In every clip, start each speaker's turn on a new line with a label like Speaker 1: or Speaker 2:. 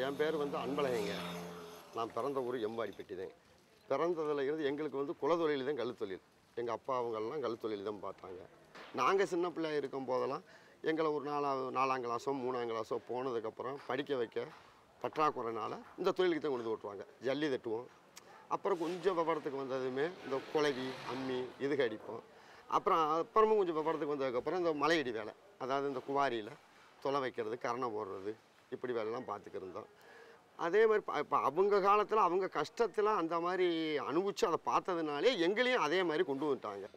Speaker 1: என் பேர் வந்து அன்பழகங்க. நான் பிறந்த ஊர் எம்பாடிப்பட்டி தான். பிறந்ததில் இருந்து எங்களுக்கு குலத்தொழில் தான் கல்லுத்தொழில். எங்கள் அப்பா அவங்கெல்லாம் கல்லுத்தொழில் தான் பார்த்தாங்க. நாங்கள் சின்ன பிள்ளையாக இருக்கும் போதெல்லாம் எங்களை ஒரு 4ஆம் கிளாஸோ 3ஆம் கிளாஸோ போனதுக்கப்புறம் படிக்க வைக்க பற்றாக்குறைனால இந்த தொழிலுக்கு தான் கொண்டு ஓட்டுவாங்க. ஜல்லி தட்டுவோம். அப்புறம் கொஞ்சம் விவரத்துக்கு வந்ததுமே இந்த குலவி அம்மி இதுக்கு அடிப்போம். அப்புறமும் கொஞ்சம் விவரத்துக்கு வந்ததுக்கப்புறம் இந்த மலையடி வேலை, அதாவது இந்த குவாரியில் தொலை வைக்கிறது, கரணை போடுறது, இப்படி வேலைலாம் பார்த்துக்கிருந்தோம். அதே மாதிரி இப்போ அவங்க காலத்தில் அவங்க கஷ்டத்தில் அந்த மாதிரி அனுபவித்து அதை பார்த்ததுனாலே எங்களையும் அதே மாதிரி கொண்டு வந்துட்டாங்க.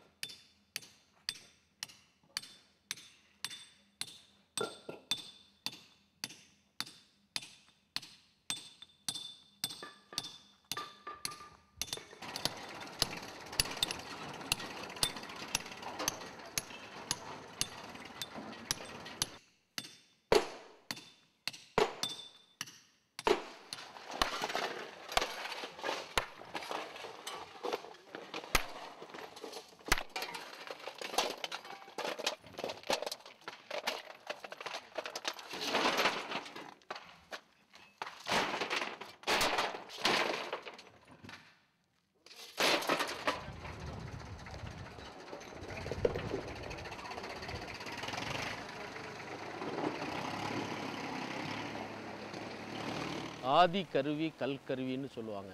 Speaker 2: ஆதி கருவி கல்கருவின்னு சொல்லுவாங்க.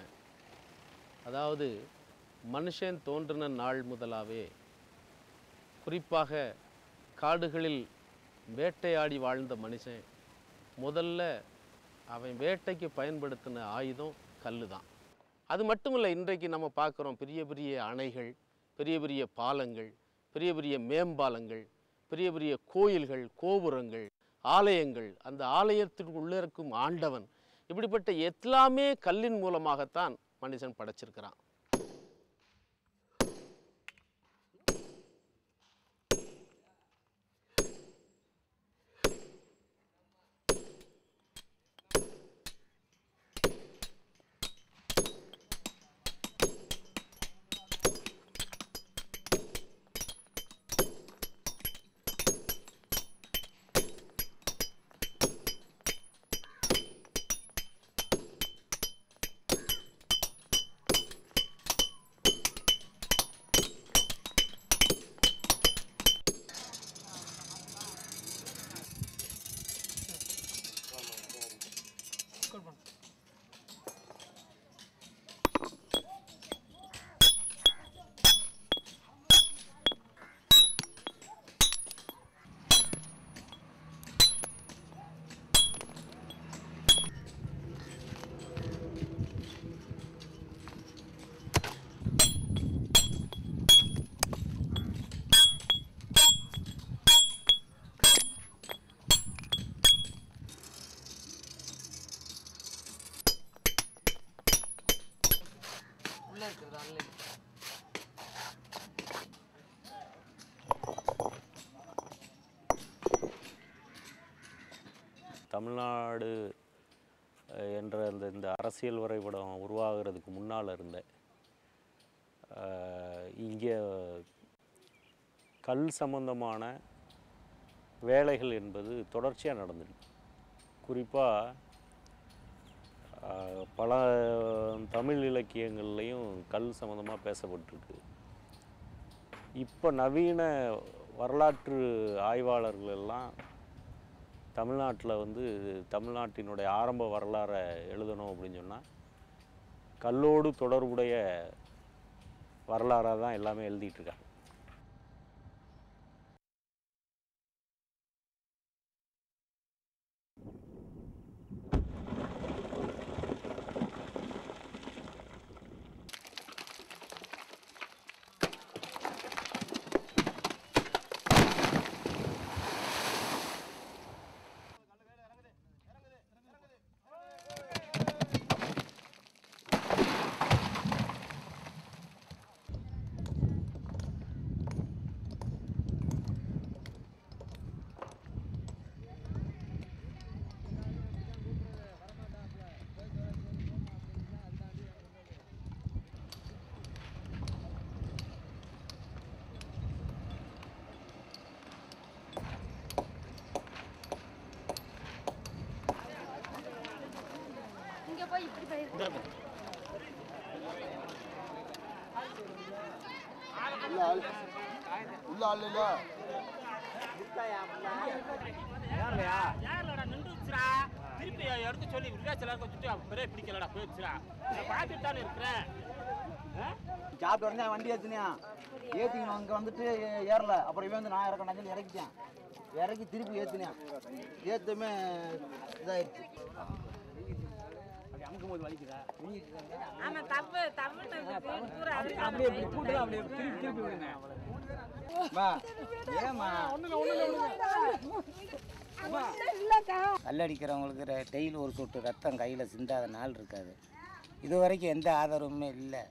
Speaker 2: அதாவது மனுஷன் தோன்றின நாள் முதலாவே குறிப்பாக காடுகளில் வேட்டையாடி வாழ்ந்த மனுஷன் முதல்ல அவன் வேட்டைக்கு பயன்படுத்தின ஆயுதம் கல் தான். அது மட்டும் இல்லை, இன்றைக்கு நம்ம பார்க்குறோம் பெரிய பெரிய அணைகள், பெரிய பெரிய பாலங்கள், பெரிய பெரிய மேம்பாலங்கள், பெரிய பெரிய கோயில்கள், கோபுரங்கள், ஆலயங்கள், அந்த ஆலயத்திற்குள்ளே இருக்கும் ஆண்டவன், இப்படிப்பட்ட எல்லாமே கல்லின் மூலமாகத்தான் மனுஷன் படைச்சிருக்கிறான்.
Speaker 3: தமிழ்நாடு என்ற இந்த அரசியல் வரைபடம் உருவாகிறதுக்கு முன்னால் இருந்த இங்கே கல் சம்பந்தமான வேலைகள் என்பது தொடர்ச்சியாக நடந்துருக்கு. குறிப்பாக பல தமிழ் இலக்கியங்கள்லையும் கல் சம்மந்தமாக பேசப்பட்டிருக்கு. இப்போ நவீன வரலாற்று ஆய்வாளர்கள் எல்லாம் தமிழ்நாட்டில் வந்து தமிழ்நாட்டினுடைய ஆரம்ப வரலாறை எழுதணும் அப்படின்னு சொன்னால் கல்லோடு தொடர்புடைய வரலாறாக தான் எல்லாமே எழுதிட்டுருக்காங்க.
Speaker 1: உள்ள ஆள் இல்ல
Speaker 4: திருப்பி எடுத்து சொல்லி விருதாச்சலம் சுற்றி பெரிய பிடிக்கலடா போயிடுச்சுடா பார்த்துட்டு தானே இருக்கிறேன்.
Speaker 5: ஜாப் உடனே வண்டி ஏற்றினியா ஏற்றிக்கணும் அங்கே வந்துட்டு ஏறல. அப்புறம் இவன் வந்து நான் இறக்கணும் சொல்லி இறக்கிட்டேன். இறக்கி திருப்பி ஏற்றினியா ஏற்றுமே இதாகிடுச்சு.
Speaker 4: அமுக்கும் போது வலிக்குதா?
Speaker 5: அப்படியே கூட்டலாம் அப்படியே திருப்பி திருப்பி விடுங்க. ஏமா கல்லடிக்கிறவங்களுக்கு டெய்லி ஒரு சொட்டு ரத்தம் கையில் சிந்தாத நாள் இருக்காது. இது வரைக்கும் எந்த ஆதரவுமே இல்லை.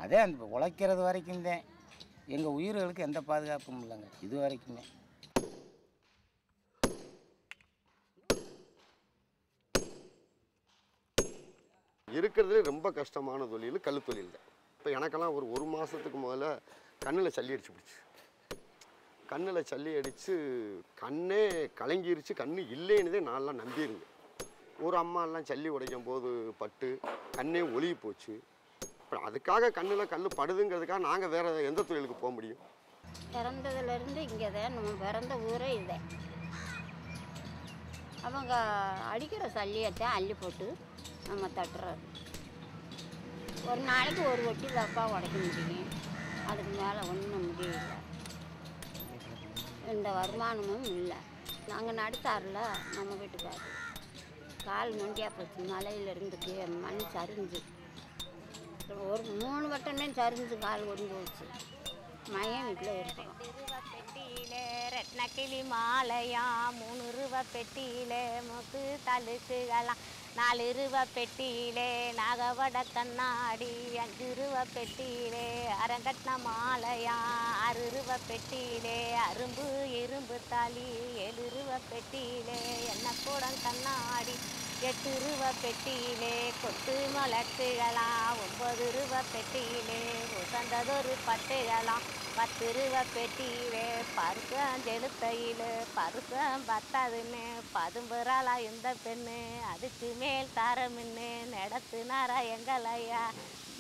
Speaker 5: அதே அந்த உழைக்கிறது வரைக்கும் தான். எங்கள் உயிர்களுக்கு எந்த பாதுகாப்பும் இல்லைங்க இது வரைக்குமே.
Speaker 1: இருக்கிறதுலே ரொம்ப கஷ்டமான தொழில் கல் தொழில் தான். இப்போ எனக்கெல்லாம் ஒரு மாதத்துக்கு முதல்ல கண்ணில் சல்லி அடிச்சு பிடிச்சி, கண்ணில் சல்லி அடித்து கண்ணே கலங்கிருச்சு. கண் இல்லைன்னு நான்லாம் நம்பியிருந்தேன். ஒரு அம்மாலாம் சல்லி உடைக்கும் போது பட்டு கண்ணே ஒழுகி போச்சு. அப்புறம் அதுக்காக கண்ணில் கல் படுதுங்கிறதுக்காக நாங்கள் வேறு எந்த தொழிலுக்கு போக முடியும்?
Speaker 6: பிறந்ததுலேருந்து இங்கே தான் நம்ம பிறந்த ஊரே இல்லை. அவங்க அடிக்கிற சல்லியத்தை அள்ளி போட்டு நம்ம தட்டுறது. ஒரு நாளைக்கு ஒரு ஒட்டி தப்பா உடைக்க முடியும். அதுக்கு மேலே ஒன்றும் முடியல. எந்த வருமானமும் இல்லை. நாங்கள் நடுத்தாரில் நம்ம வீட்டுக்காரு கால் நொண்டியாக போச்சு. மலையிலேருந்து மண் சரிஞ்சு ஒரு 3 வட்டமே சரிஞ்சு கால் ஒடிஞ்சு போச்சு. மையம் வீட்டில் இருக்கிறோம்.
Speaker 7: பெட்டியில ரெட்னக்கிளி மாலையா, 3 ரூபா பெட்டியில முக்கு தழுக்குகளாம், 4 ரூபா பெட்டியிலே நாகவட கண்ணாடி, 5 ரூபா பெட்டியிலே அரங்கட்ன மாலையா, 6 ரூபா பெட்டியிலே அரும்பு இரும்பு தாலி, 7 ரூபா பெட்டியிலே எண்ணெய் கூடம் கண்ணாடி, 8 ரூபா பெட்டியிலே கொத்து முளக்குகளாம், 9 ரூபா பெட்டியிலே உசந்ததொரு பட்டுகளாம், 10 ரூபா பெட்டியிலே பருக்கம் செலுத்தையில் பருக்கம் பத்தாதுன்னு பதும்புறாளா இந்த பெண்ணு, அதுக்கு மேல் தாரமின்னு நடத்துனாரா எங்களையா,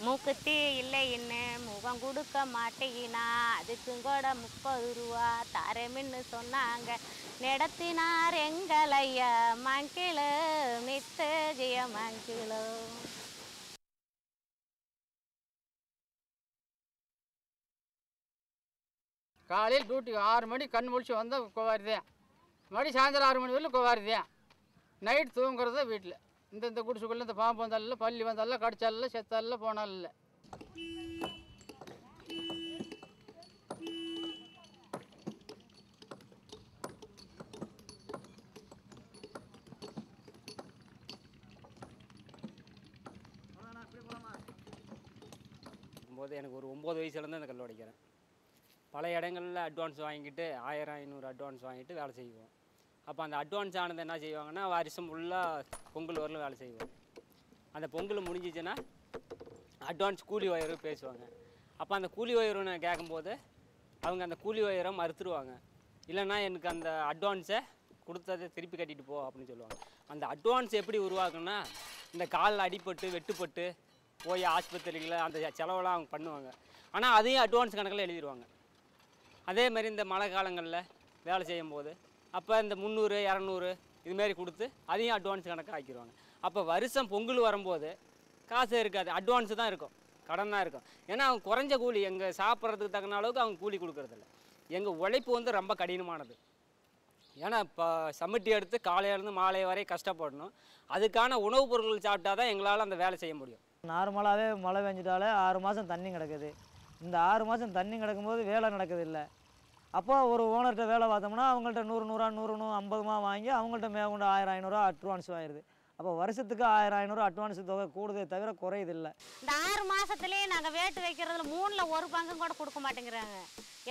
Speaker 7: மூக்குத்தி இல்லைன்னு முகம் கொடுக்க மாட்டேங்கினா அதுக்கும் கூட 30 ரூபா தாரமின்னு சொன்னாங்க, நடத்தினார் எங்களையா மங்கிலோ மித்தஜிய மங்கிலோ.
Speaker 8: காலையில் டியூட்டிக்கு 6 மணி கண் முழிச்சு வந்தால் கோவாரிதேன், மறுபடியும் சாயந்தரம் 6 மணி வரலும் கோவாரிதேன். நைட் தூங்குறது வீட்டில். இந்த குடிசுக்குள்ளே இந்த பாம்பு வந்தாலும் பள்ளி வந்தாலும் கடிச்சால செத்தால போனாலும் இல்லை.
Speaker 9: போது எனக்கு ஒரு 9 வயசுலேருந்து அந்த கல் உடைக்கிறேன். பல இடங்களில் அட்வான்ஸ் வாங்கிட்டு 1000 500 அட்வான்ஸ் வாங்கிட்டு வேலை செய்வோம். அப்போ அந்த அட்வான்ஸ் ஆனது என்ன செய்வாங்கன்னா வருஷம் ஃபுல்லாக பொங்கல் வரலும் வேலை செய்வோம். அந்த பொங்கல் முடிஞ்சிச்சுன்னா அட்வான்ஸ் கூலி உயர்வு பேசுவாங்க. அப்போ அந்த கூலி உயர்வுன்னு கேட்கும்போது அவங்க அந்த கூலி உயரை மறுத்துருவாங்க. இல்லைன்னா எனக்கு அந்த அட்வான்ஸை கொடுத்ததை திருப்பி கட்டிட்டு போ அப்படின்னு சொல்லுவாங்க. அந்த அட்வான்ஸ் எப்படி உருவாக்குன்னா இந்த காலில் அடிபட்டு வெட்டுப்பட்டு போய் ஆஸ்பத்திரிகளில் அந்த செலவெல்லாம் அவங்க பண்ணுவாங்க. ஆனால் அதையும் அட்வான்ஸ் கணக்கில் எழுதிடுவாங்க. அதே மாதிரி இந்த மழை காலங்களில் வேலை செய்யும்போது அப்போ இந்த 300 200 இதுமாரி கொடுத்து அதையும் அட்வான்ஸ் கணக்காக ஆக்கிடுவாங்க. அப்போ வருஷம் பொங்கல் வரும்போது காசு இருக்காது, அட்வான்ஸு தான் இருக்கும், கடன் தான் இருக்கும். ஏன்னா அவங்க குறைஞ்ச கூலி, எங்கள் சாப்பிட்றதுக்கு தகுந்த அளவுக்கு அவங்க கூலி கொடுக்குறதில்ல. எங்கள் உழைப்பு வந்து ரொம்ப கடினமானது. ஏன்னா இப்போ சமட்டி எடுத்து காலையிலேருந்து மாலை வரை கஷ்டப்படணும். அதுக்கான உணவுப் பொருட்கள் சாப்பிட்டா தான் எங்களால் அந்த வேலை செய்ய முடியும்.
Speaker 10: நார்மலாகவே மழை பெஞ்சிட்டாலே 6 மாதம் தண்ணி கிடக்குது. இந்த 6 மாதம் தண்ணி கிடக்கும்போது வேலை நடக்குது இல்லை. அப்போ ஒரு ஓனர்கிட்ட வேலை பார்த்தோம்னா அவங்கள்ட்ட 100 150 வாங்கி அவங்கள்ட்ட மேற்கொண்டு 1000 500 அட்வான்ஸ் ஆயிடுது. அப்போ வருஷத்துக்கு 1000 500 அட்வான்ஸ் தொகை கூடுதே தவிர குறையுதில்லை.
Speaker 7: இந்த 6 மாதத்துலேயே நாங்கள் வேட்டு வைக்கிறதுல 3ல் 1 பங்கும் கூட கொடுக்க மாட்டேங்கிறாங்க.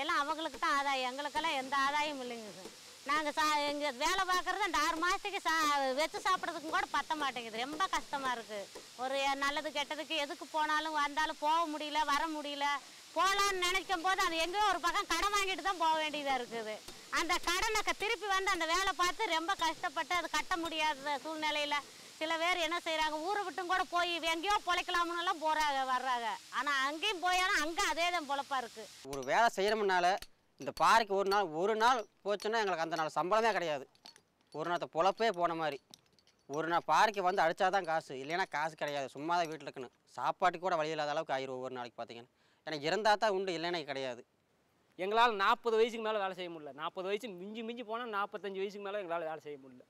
Speaker 7: எல்லாம் அவங்களுக்கு தான் ஆதாயம், எங்களுக்கெல்லாம் எந்த ஆதாயமும் இல்லைங்க சார். நாங்கள் இங்கே வேலை பார்க்குறது அந்த 6 மாதத்துக்கு வச்சு சாப்பிட்றதுக்கும் கூட பத்த மாட்டேங்குது. ரொம்ப கஷ்டமாக இருக்குது. ஒரு நல்லது கெட்டதுக்கு எதுக்கு போனாலும் வந்தாலும் போக முடியல, வர முடியல. போகலான்னு நினைக்கும் போது அது எங்கேயோ ஒரு பக்கம் கடன் வாங்கிட்டு தான் போக வேண்டியதாக இருக்குது. அந்த கடனை திருப்பி வந்து அந்த வேலை பார்த்து ரொம்ப கஷ்டப்பட்டு அது கட்ட முடியாத சூழ்நிலையில் சில பேர் என்ன செய்கிறாங்க, ஊரை விட்டும் கூட போய் எங்கேயோ பொழைக்கலாமுன்னெல்லாம் போகிறாங்க வர்றாங்க. ஆனால் அங்கேயும் போயாலும் அங்கே அதே தான் பொழப்பாக இருக்குது.
Speaker 11: ஒரு வேலை செய்கிறோம்னால இந்த பாறைக்கு ஒரு நாள் போச்சுன்னா எங்களுக்கு அந்த நாள் சம்பளமே கிடையாது. ஒரு நாள் பொழப்பே போன மாதிரி. ஒரு நாள் பாறைக்கு வந்து அடித்தா தான் காசு, இல்லைன்னா காசு கிடையாது. சும்மா தான் வீட்டில் இருக்கணும். சாப்பாட்டுக்கு கூட வழி இல்லாத அளவுக்கு ஆயிரும் ஒவ்வொரு நாளைக்கு பார்த்தீங்கன்னா. எனக்கு இருந்தால் தான் உண்டு, இல்லைன்னா கிடையாது.
Speaker 9: எங்களால் 40 வயசுக்கு மேலே வேலை செய்ய முடியல. 40 வயசு மிஞ்சி போனால் 45 வயசுக்கு மேலே எங்களால் வேலை செய்ய முடியல.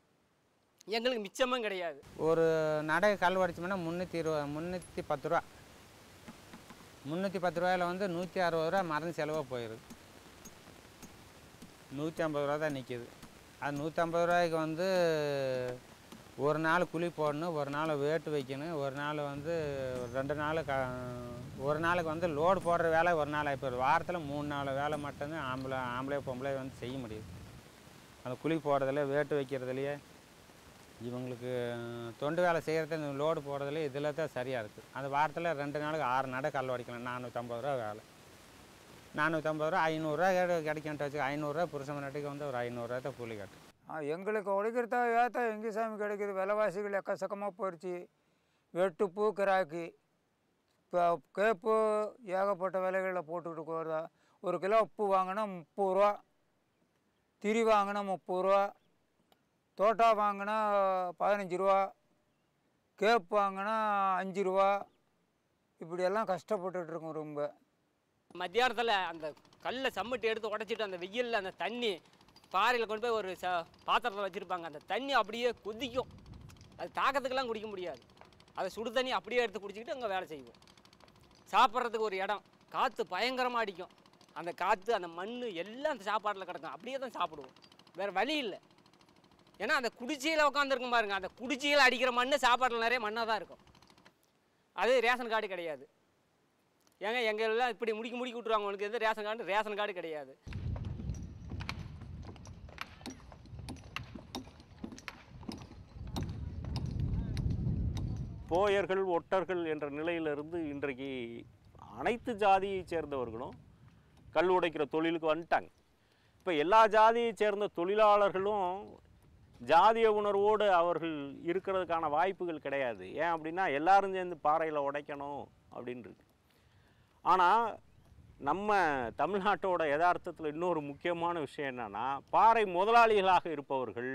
Speaker 9: எங்களுக்கு மிச்சமும் கிடையாது.
Speaker 5: ஒரு நடை கல் உடைச்சோம்னா 310 ரூபா. 310 ரூபாயில் வந்து 160 ரூபா மருந்து செலவாக போயிடுது. 150 ரூபா தான் நிற்கிது. அது 150 ரூபாய்க்கு வந்து ஒரு நாள் குழி போடணும், ஒரு நாள் வேட்டு வைக்கணும், ஒரு நாள் வந்து 2 நாள் ஒரு நாளைக்கு வந்து லோடு போடுற வேலை ஒரு நாள் இப்போ வாரத்தில் 3 நாள் வேலை மட்டும்தான் ஆம்பளை பொம்பளை வந்து செய்ய முடியுது. அந்த குழி போடுறதுல வேட்டு வைக்கிறதுலையே இவங்களுக்கு தொண்டு வேலை செய்கிறது, லோடு போடுறதுல இதில் தான் சரியாக இருக்குது. அந்த வாரத்தில் 2 நாளுக்கு 6 நடை கல் உடைக்கலாம். 450 ரூபா வேலை. 450 ரூபா 500 ரூபா கிடைக்கின்ற வச்சு 500 ரூபா புருஷன் நட்டுக்கு வந்து ஒரு 500 ரூபா தான் கூலி கட்டு.
Speaker 12: எங்களுக்கு உடைக்கிறதா ஏற்றா எங்கே சாமி கிடைக்குது. விலைவாசிகள் எக்கச்சக்கமாக போயிடுச்சு. வெட்டு பூ கிராக்கி இப்போ கேப்பு ஏகப்பட்ட விலைகளில் போட்டுக்கிட்டு போகிறதா. 1 கிலோ உப்பு வாங்கினா 30 ரூபா, திரி வாங்கினா 30 ரூபா, தோட்டா வாங்கினா 15 ரூபா, கேப் வாங்கினா 5 ரூபா. இப்படியெல்லாம் கஷ்டப்பட்டுருக்கோம் ரொம்ப.
Speaker 9: மத்தியானத்தில் அந்த கல்லை சம்மட்டி எடுத்து உடச்சிட்டு அந்த வெயிலில் அந்த தண்ணி பாறையில் கொண்டு போய் ஒரு பாத்திரத்தில் வச்சுருப்பாங்க. அந்த தண்ணி அப்படியே கொதிக்கும். அது தாக்கத்துக்கெல்லாம் குடிக்க முடியாது. அதை சுடு தண்ணி அப்படியே எடுத்து குடிச்சிக்கிட்டு அங்கே வேலை செய்வோம். சாப்பிட்றதுக்கு ஒரு இடம், காற்று பயங்கரமாக அடிக்கும். அந்த காற்று அந்த மண் எல்லாம் அந்த சாப்பாட்டில் கிடக்கும். அப்படியே தான் சாப்பிடுவோம், வேறு வழி இல்லை. ஏன்னா அந்த குடிச்சியில் உட்காந்துருக்கும் பாருங்கள், அந்த குடிச்சியில் அடிக்கிற மண் சாப்பாட்டில் நிறைய மண்ணாக தான் இருக்கும். அது ரேஷன் கார்டு கிடையாது. ஏங்க எங்கெல்லாம் இப்படி முடிக்கி விட்ருவாங்க. உனக்கு எது ரேஷன் கார்டு கிடையாது.
Speaker 3: போயர்கள் ஒட்டர்கள் என்ற நிலையிலிருந்து இன்றைக்கு அனைத்து ஜாதியைச் சேர்ந்தவர்களும் கல் உடைக்கிற தொழிலுக்கு வந்துட்டாங்க. இப்போ எல்லா ஜாதியைச் சேர்ந்த தொழிலாளர்களும் ஜாதிய உணர்வோடு அவர்கள் இருக்கிறதுக்கான வாய்ப்புகள் கிடையாது. ஏன் அப்படின்னா எல்லாரும் சேர்ந்து பாறையில் உடைக்கணும் அப்படின்றது. ஆனால் நம்ம தமிழ்நாட்டோட யதார்த்தத்தில் இன்னொரு முக்கியமான விஷயம் என்னென்னா, பாறை முதலாளிகளாக இருப்பவர்கள்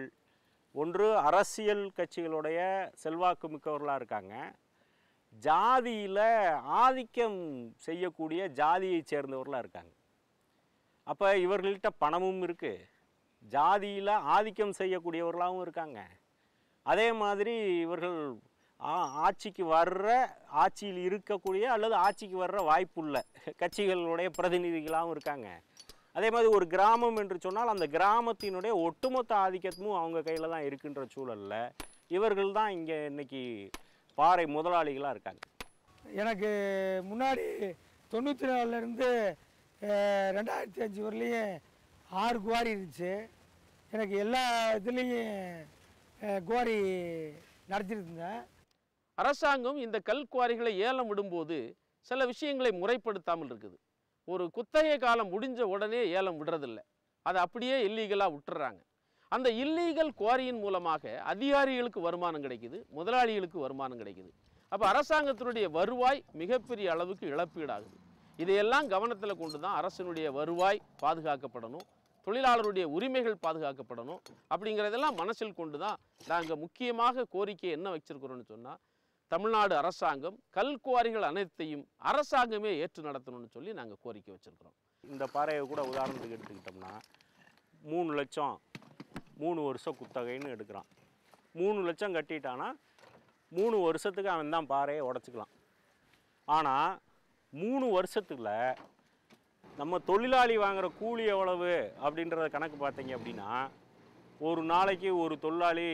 Speaker 3: ஒன்று அரசியல் கட்சிகளுடைய செல்வாக்கு மிக்கவர்களாக இருக்காங்க, ஜாதியில் ஆதிக்கம் செய்யக்கூடிய ஜாதியை சேர்ந்தவர்களாக இருக்காங்க. அப்போ இவர்கள்ட்ட பணமும் இருக்குது, ஜாதியில் ஆதிக்கம் செய்யக்கூடியவர்களாகவும் இருக்காங்க. அதே மாதிரி இவர்கள் ஆட்சிக்கு வர்ற, ஆட்சியில் இருக்கக்கூடிய அல்லது ஆட்சிக்கு வர்ற வாய்ப்புள்ள கட்சிகளுடைய பிரதிநிதிகளாகவும் இருக்காங்க. அதே மாதிரி ஒரு கிராமம் என்று சொன்னால் அந்த கிராமத்தினுடைய ஒட்டுமொத்த ஆதிக்கமும் அவங்க கையில் தான் இருக்கின்ற சூழலில் இவர்கள் தான் இங்கே இன்றைக்கி பாறை முதலாளிகளாக இருக்காங்க.
Speaker 12: எனக்கு முன்னாடி 94லேருந்து 2005 வரலையும் 6 குவாரி இருந்துச்சு. எனக்கு எல்லா இதுலேயும் குவாரி நடத்திருந்தேன்.
Speaker 2: அரசாங்கம் இந்த கல் குவாரிகளை ஏலம் விடும்போது சில விஷயங்களை முறைப்படுத்தாமல் இருக்குது. ஒரு குத்தகை காலம் முடிஞ்ச உடனே ஏலம் விடுறதில்லை, அதை அப்படியே இல்லீகலாக விட்டுறாங்க. அந்த இல்லீகல் குவாரியின் மூலமாக அதிகாரிகளுக்கு வருமானம் கிடைக்குது, முதலாளிகளுக்கு வருமானம் கிடைக்குது. அப்போ அரசாங்கத்தினுடைய வருவாய் மிகப்பெரிய அளவுக்கு இழப்பீடாகுது. இதையெல்லாம் கவனத்தில் கொண்டு தான் அரசினுடைய வருவாய் பாதுகாக்கப்படணும், தொழிலாளருடைய உரிமைகள் பாதுகாக்கப்படணும். அப்படிங்கிறதெல்லாம் மனசில் கொண்டு தான் நாங்கள் முக்கியமாக கோரிக்கை என்ன வச்சிருக்கிறோன்னு சொன்னால், தமிழ்நாடு அரசாங்கம் கல்குவாரிகள் அனைத்தையும் அரசாங்கமே ஏற்று நடத்தணும்னு சொல்லி நாங்கள் கோரிக்கை வச்சுருக்கிறோம்.
Speaker 3: இந்த பாறையை கூட உதாரணத்துக்கு எடுத்துக்கிட்டோம்னா 3 லட்சம் 3 வருஷம் குத்தகைன்னு எடுக்கிறான். 3 லட்சம் கட்டிட்டானா 3 வருஷத்துக்கு அவன் தான் பாறையை உடச்சிக்கலாம். ஆனால் 3 வருஷத்துக்குள்ள நம்ம தொழிலாளி வாங்குகிற கூலி எவ்வளவு அப்படின்றத கணக்கு பார்த்தீங்க அப்படின்னா, ஒரு நாளைக்கு ஒரு தொழிலாளி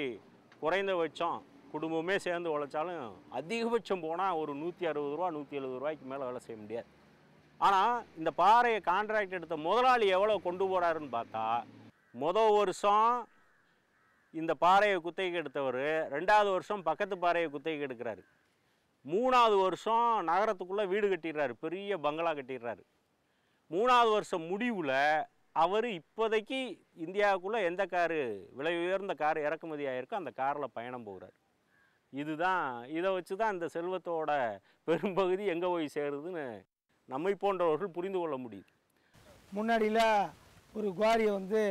Speaker 3: குறைந்தபட்சம் குடும்பமே சேர்ந்து உழைச்சாலும் அதிகபட்சம் போனால் ஒரு 160 ரூபா 170 ரூபாய்க்கு மேலே வேலை செய்ய முடியாது. ஆனால் இந்த பாறையை கான்ட்ராக்ட் எடுத்த முதலாளி எவ்வளோ கொண்டு போகிறாருன்னு பார்த்தா, மொதல் வருஷம் இந்த பாறையை குத்தகைக்கு எடுத்தவர் 2வது வருஷம் பக்கத்து பாறையை குத்தகைக்கு எடுக்கிறாரு. 3வது வருஷம் நகரத்துக்குள்ளே வீடு கட்டிடுறாரு, பெரிய பங்களா கட்டிடுறாரு. 3வது வருஷம் முடிவில் அவர் இப்போதைக்கு இந்தியாவுக்குள்ளே எந்த காரு விலை உயர்ந்த கார் இறக்குமதி ஆகிருக்கோ அந்த காரில் பயணம் போகிறார். இதுதான், இதை வச்சு தான் இந்த செல்வத்தோட பெரும்பகுதி எங்கே போய் சேருதுன்னு நம்மை போன்றவர்கள் புரிந்து கொள்ள முடியுது.
Speaker 13: முன்னாடியில் ஒரு குவாரியை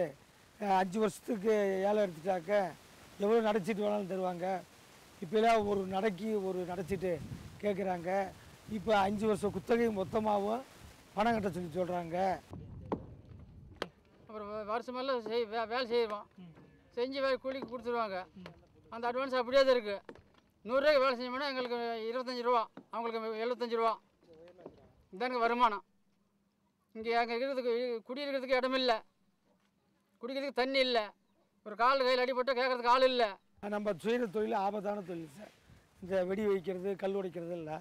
Speaker 13: 5 வருஷத்துக்கு ஏலம் எடுத்துட்டாக்க எவ்வளோ நடைச்சிட்டு வேணாலும் தருவாங்க. இப்போலாம் ஒரு நடைக்கு ஒரு நடைச்சிட்டு கேட்குறாங்க. இப்போ 5 வருஷம் குத்தகை மொத்தமாகவும் பணம் கட்ட சொல்லி சொல்கிறாங்க.
Speaker 8: அப்புறம் வருஷமெல்லாம் வேலை செய்வோம், செஞ்சு வேலை கூலிக்கு கொடுத்துருவாங்க. அந்த அட்வான்ஸ் அப்படியே தான் இருக்குது. 100 ரூபாய்க்கு வேலை செஞ்சோம்னா எங்களுக்கு 25 ரூபா, அவங்களுக்கு 75 ரூபா. இதானுங்க வருமானம். இங்கே அங்கே இருக்கிறதுக்கு குடியிருக்கிறதுக்கு இடம் இல்லை, குடிக்கிறதுக்கு தண்ணி இல்லை, ஒரு கால் கையில் அடிபட்டால் கேட்குறதுக்கு ஆள் இல்லை.
Speaker 13: நம்ம சுய தொழில் ஆபத்தான தொழில் சார். இந்த வெடி வைக்கிறது கல் உடைக்கிறது இல்லை.